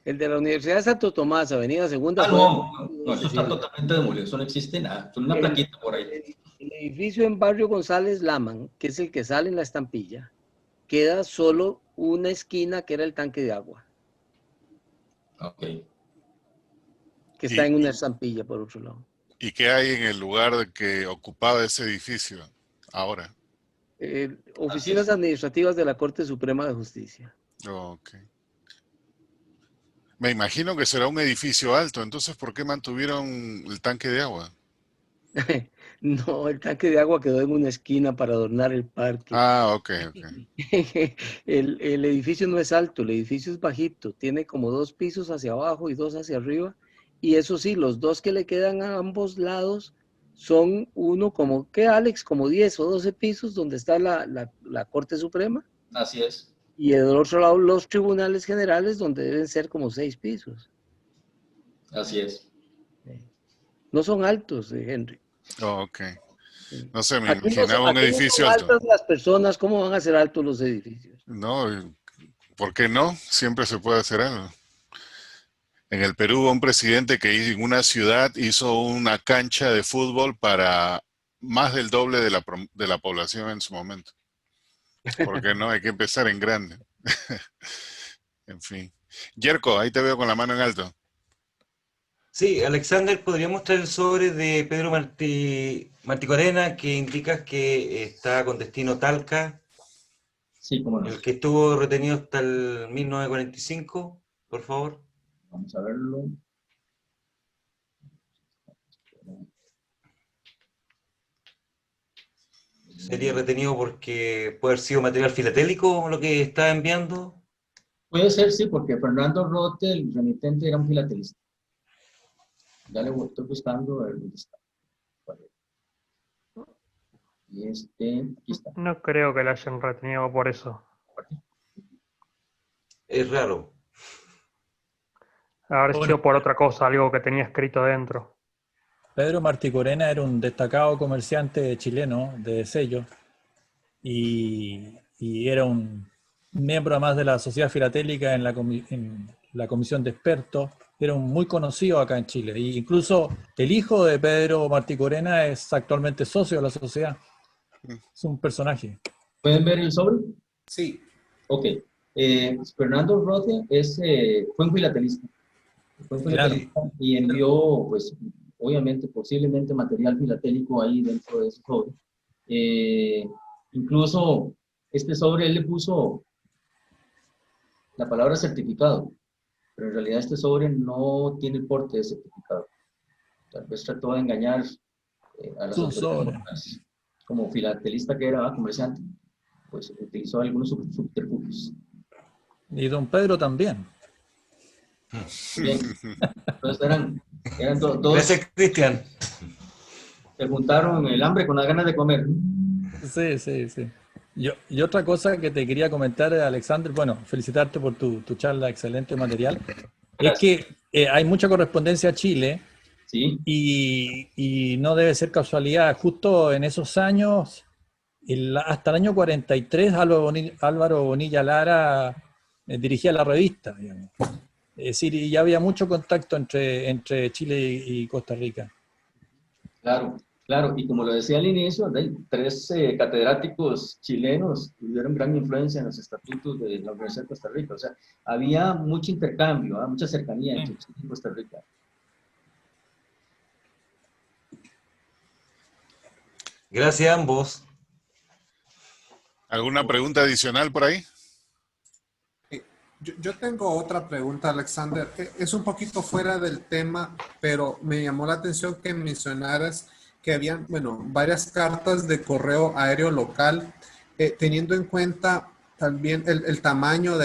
El de la Universidad de Santo Tomás, Avenida Segunda, Ah, fue no, demolido, no, eso está Cecilia. totalmente demolido, eso no existe nada. Es una El, plaquita por ahí. el edificio en Barrio González Laman, que es el que sale en la estampilla, queda solo una esquina que era el tanque de agua, Ok. que está ¿Y, en una estampilla por otro lado. y qué hay en el lugar que ocupaba ese edificio ahora? Así Oficinas es. administrativas de la Corte Suprema de Justicia. Ok. Me imagino que será un edificio alto, entonces ¿por qué mantuvieron el tanque de agua? No, el tanque de agua quedó en una esquina para adornar el parque. Ah, ok. El edificio no es alto, el edificio es bajito, tiene como 2 pisos hacia abajo y 2 hacia arriba. Y eso sí, los 2 que le quedan a ambos lados son uno como, ¿qué, Alex? Como 10 o 12 pisos donde está la Corte Suprema. Así es. Y del otro lado los tribunales generales donde deben ser como 6 pisos. Así es. No son altos, Henry. Ok. No sé, me Aquí no, imaginaba un aquí no son edificio alto. altas las personas, ¿cómo van a ser altos los edificios? No, ¿por qué no? Siempre se puede hacer algo. En el Perú hubo un presidente que en una ciudad hizo una cancha de fútbol para más del doble de la población en su momento. ¿Por qué no? Hay que empezar en grande. En fin. Yerko, ahí te veo con la mano en alto. Sí, Alexander, ¿podría mostrar el sobre de Pedro Marticorena que indica que está con destino Talca, Sí, cómo no. el que estuvo retenido hasta el 1945, por favor? Vamos a verlo. ¿Sería retenido porque puede haber sido material filatélico lo que está enviando? Puede ser, sí, porque Fernando Rote, el remitente, era un filatelista. Ya le estoy buscando a ver dónde está. Y aquí está. No creo que la hayan retenido por eso. Es raro. Haber Bueno, sido por otra cosa, algo que tenía escrito dentro. Pedro Marticorena era un destacado comerciante chileno de sellos y era un miembro más de la Sociedad Filatélica en la comisión de expertos. Era un muy conocido acá en Chile. E incluso el hijo de Pedro Marticorena es actualmente socio de la sociedad. Es un personaje. ¿Pueden ver el sobre? Sí. Ok. Fernando Rote fue un filatelista. Fue un Claro. filatelista y envió, pues, obviamente, posiblemente material filatélico ahí dentro de ese sobre. Incluso este sobre él le puso la palabra certificado, pero en realidad este sobre no tiene el porte de certificado. Tal vez trató de engañar a las Es un autoridades sobre. locales. Como filatelista que era, comerciante, pues utilizó algunos subterfugios. Y don Pedro también. Bien, entonces eran todos, Gracias, Cristian. se juntaron el hambre con las ganas de comer. Sí, sí, sí. Y otra cosa que te quería comentar, Alexander, bueno, felicitarte por tu charla, excelente material, es que hay mucha correspondencia a Chile Sí, y no debe ser casualidad. Justo en esos años, hasta el año 43, Álvaro Bonilla Lara dirigía la revista, digamos. Es decir, y ya había mucho contacto entre Chile y Costa Rica. claro, claro. Y como lo decía al inicio, hay 3 catedráticos chilenos tuvieron gran influencia en los estatutos de la Universidad de Costa Rica. O sea, había mucho intercambio, mucha cercanía entre Chile y Costa Rica. Gracias a ambos. ¿Alguna pregunta adicional por ahí? Yo tengo otra pregunta, Alexander. Es un poquito fuera del tema, pero me llamó la atención que mencionaras que habían, bueno, varias cartas de correo aéreo local, teniendo en cuenta también el tamaño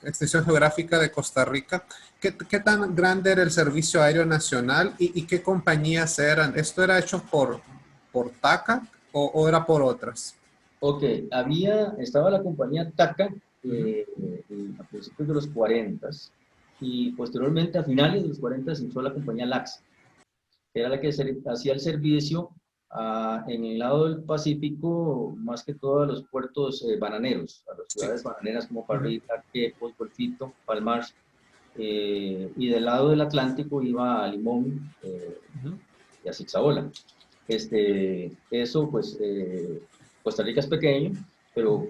extensión geográfica de Costa Rica. ¿Qué tan grande era el Servicio Aéreo Nacional y qué compañías eran? ¿Esto era hecho por TACA o era por otras? Ok, estaba la compañía TACA a principios de los 40 y posteriormente a finales de los 40 se entró la compañía LAX, que era la que hacía el servicio en el lado del Pacífico, más que todo a los puertos bananeros, a las ciudades bananeras como Parrí, Quepos, Golfito, Palmar, y del lado del Atlántico iba a Limón y a Zixabola. Eso, pues, Costa Rica es pequeño, pero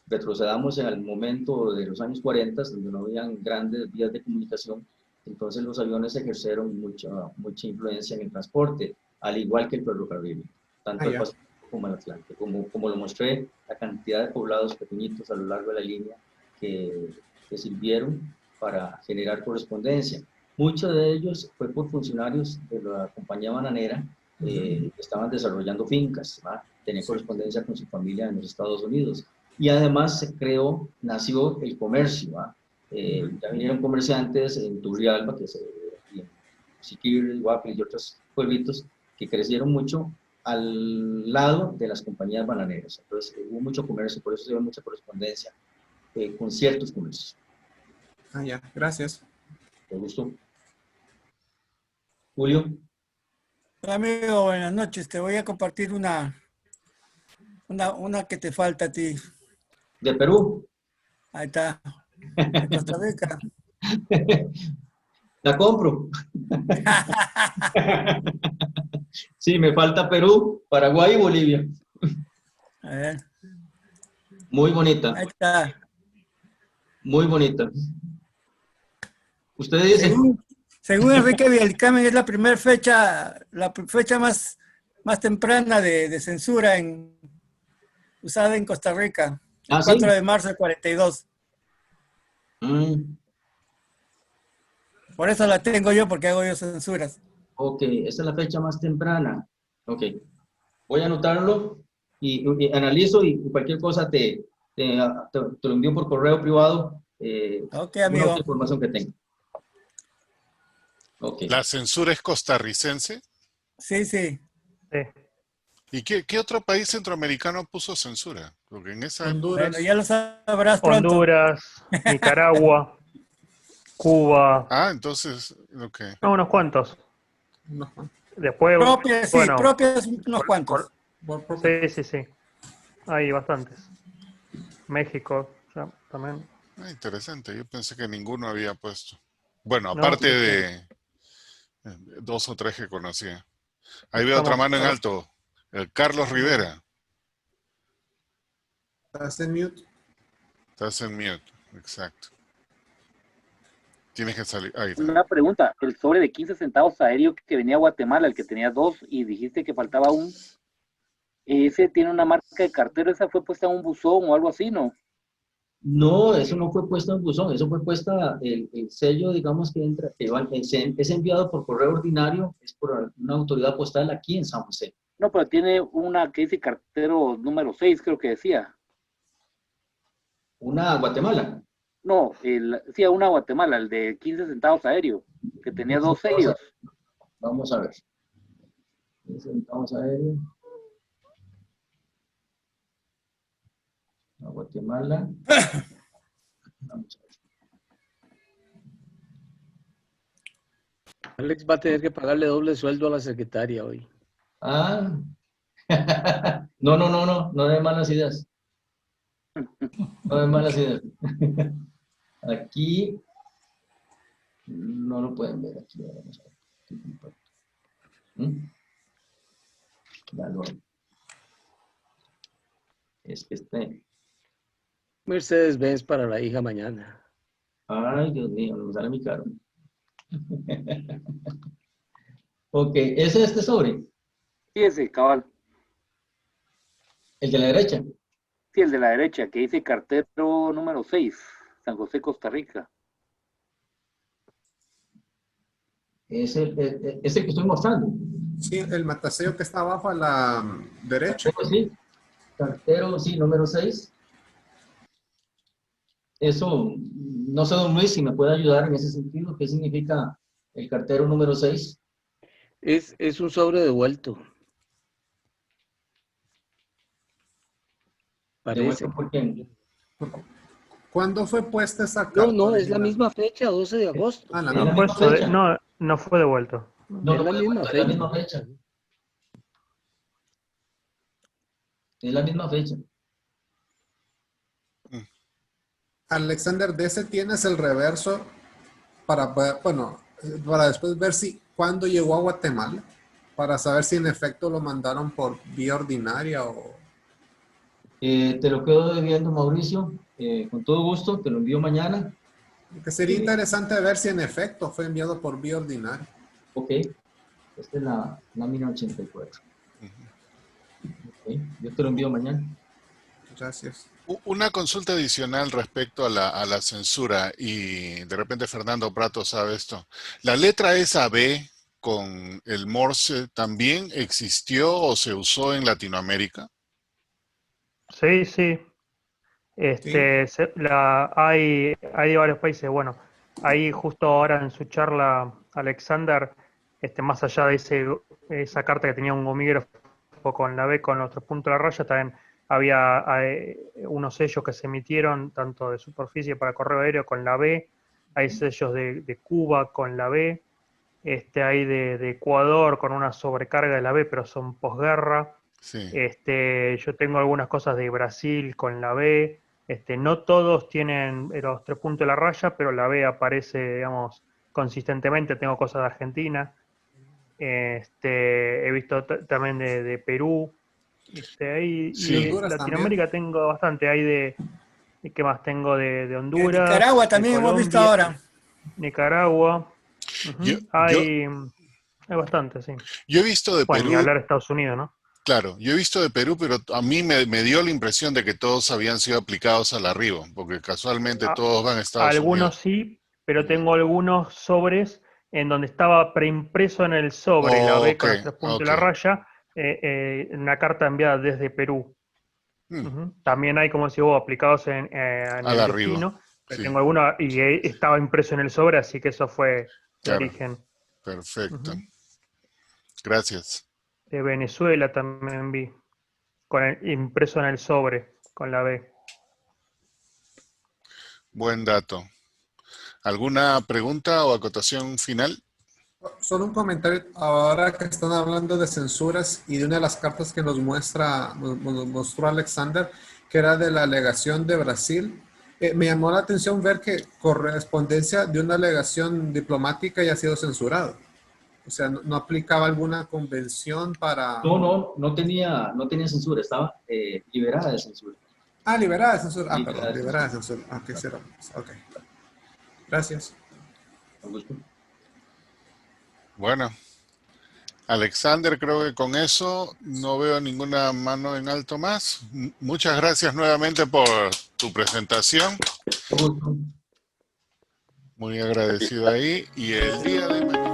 retrocedamos al momento de los años 40, donde no habían grandes vías de comunicación, entonces los aviones ejercieron mucha influencia en el transporte, al igual que el ferrocarril, tanto el Pacífico como el Atlántico. Como lo mostré, la cantidad de poblados pequeñitos a lo largo de la línea que sirvieron para generar correspondencia. Muchos de ellos fue por funcionarios de la compañía bananera que estaban desarrollando fincas, tenían correspondencia con su familia en los Estados Unidos. Y además nació el comercio. Ya vinieron comerciantes en Turrialba, que es en Siquirres, Guapi y otros pueblitos que crecieron mucho al lado de las compañías bananeras. Entonces hubo mucho comercio, por eso se ve mucha correspondencia con ciertos comercios. Ya, gracias. ¿Te gustó? Julio. Hola, amigo, buenas noches. Te voy a compartir una que te falta a ti. ¿De Perú? Ahí está. De Costa Rica. La compro. Sí, me falta Perú, Paraguay y Bolivia. A ver. Muy bonita. Ahí está. Muy bonita. Usted dice. Según Enrique Villalcamen, es la fecha más temprana de censura usada en Costa Rica. El 4 de marzo del 42. Por eso la tengo yo, porque hago yo censuras. Ok, esa es la fecha más temprana. Ok. Voy a anotarlo y analizo y cualquier cosa te lo envío por correo privado. Ok, amigo. Una información que tenga. Okay. ¿La censura es costarricense? Sí. ¿Y qué otro país centroamericano puso censura? Porque en esa... Honduras. Bueno, ya lo sabrás pronto. Honduras, Nicaragua, Cuba. entonces, ok. No, unos cuantos. No. Después, Propias, sí, bueno, propias unos cuantos. Sí. Hay bastantes. México, ya, también. Interesante, yo pensé que ninguno había puesto. Bueno, No, aparte sí. de 2 o 3 que conocía. Ahí veo otra mano en alto. Carlos Rivera. ¿Estás en mute? Estás en mute, exacto. Tienes que salir. Ahí está. Una pregunta, el sobre de 15 centavos aéreo que venía a Guatemala, el que tenía 2 y dijiste que faltaba un, ese tiene una marca de cartero, esa fue puesta en un buzón o algo así, ¿no? No, eso no fue puesto en buzón, eso fue puesta, el sello, digamos, que entra, es enviado por correo ordinario, es por una autoridad postal aquí en San José. No, pero tiene una que dice cartero número 6, creo que decía. ¿Una Guatemala? No, sí, una Guatemala, el de 15 centavos aéreo, que tenía 2 sellos. Vamos a ver. 15 centavos aéreo. A Guatemala. Vamos a ver. Alex va a tener que pagarle doble sueldo a la secretaria hoy. No de malas ideas. No de malas ideas. Aquí no lo pueden ver. Aquí vamos a ver. Ya lo hay. Es que Mercedes-Benz para la hija mañana. Ay, Dios mío, me sale mi caro. Ok, ¿ese es este sobre? Sí, ese, cabal. ¿El de la derecha? Sí, el de la derecha, que dice cartero número 6, San José, Costa Rica. Es el que estoy mostrando. Sí, el matasello que está abajo a la derecha. Sí, cartero, sí, número 6. Eso, no sé, don Luis, si me puede ayudar en ese sentido. ¿Qué significa el cartero número 6? Es un sobre devuelto. Parece. ¿Devuelto por quién? ¿Cuándo fue puesta esa carta? No, es la original? misma fecha, 12 de agosto. Ah, la ¿Es la No, misma. misma fecha? no fue devuelto. No, Es no la fue misma devuelto, es la fecha. misma fecha. Es la misma fecha. Alexander, de ese tienes el reverso para poder, bueno, para después ver si cuándo llegó a Guatemala, para saber si en efecto lo mandaron por vía ordinaria o... Te lo quedo debiendo, Mauricio. Con todo gusto, te lo envío mañana. Que sería interesante ver si en efecto fue enviado por vía ordinaria. Ok. Esta es la lámina 84. Okay. Yo te lo envío mañana. Gracias. Una consulta adicional respecto a la censura, y de repente Fernando Prato sabe esto. ¿La letra esa B con el Morse también existió o se usó en Latinoamérica? Sí. Sí. Hay de varios países. Bueno, ahí justo ahora en su charla, Alexander, más allá de esa carta que tenía un gomígrafo con la B con los 3 puntos de la raya, también había unos sellos que se emitieron tanto de superficie para correo aéreo con la B, hay sellos de Cuba con la B, hay de Ecuador con una sobrecarga de la B, pero son posguerra. Sí, Yo tengo algunas cosas de Brasil con la B. No todos tienen los 3 puntos de la raya, pero la B aparece, digamos, consistentemente. Tengo cosas de Argentina. He visto también de Perú. Y sí. de Honduras también. Latinoamérica tengo bastante. ¿Qué más tengo? De En Honduras, Nicaragua de también hemos visto Colombia, ahora. Nicaragua. Yo, Ujú. yo, Hay bastante, sí. yo he visto de Bueno, ni Perú, hablar de Estados Unidos, ¿no? claro, yo he visto de Perú, pero a mí me dio la impresión de que todos habían sido aplicados al arribo, porque casualmente A- todos van a Estados Algunos Unidos. sí, pero tengo algunos sobres en donde estaba preimpreso en el sobre la B Ok, con los 3 puntos de ok. la raya, una carta enviada desde Perú. Mm, Ujú. También hay, como si vos, aplicados en al el arribo, destino. sí, Tengo algunos y estaba impreso en el sobre, así que eso fue el claro, origen. perfecto. Ujú. Gracias. De Venezuela también vi, impreso en el sobre, con la B. Buen dato. ¿Alguna pregunta o acotación final? Solo un comentario, ahora que están hablando de censuras y de una de las cartas que nos mostró Alexander, que era de la alegación de Brasil, me llamó la atención ver que correspondencia de una alegación diplomática ya ha sido censurado. O sea, no aplicaba alguna convención para... No tenía censura, estaba liberada de censura. Ah, liberada de censura. Ah, Liberada perdón, de liberada censura. de censura. Ok, cierto. Ok. Gracias. Con gusto. Bueno, Alexander, creo que con eso no veo ninguna mano en alto más. Muchas gracias nuevamente por tu presentación. Con gusto. Muy agradecido ahí. Y el día de mañana...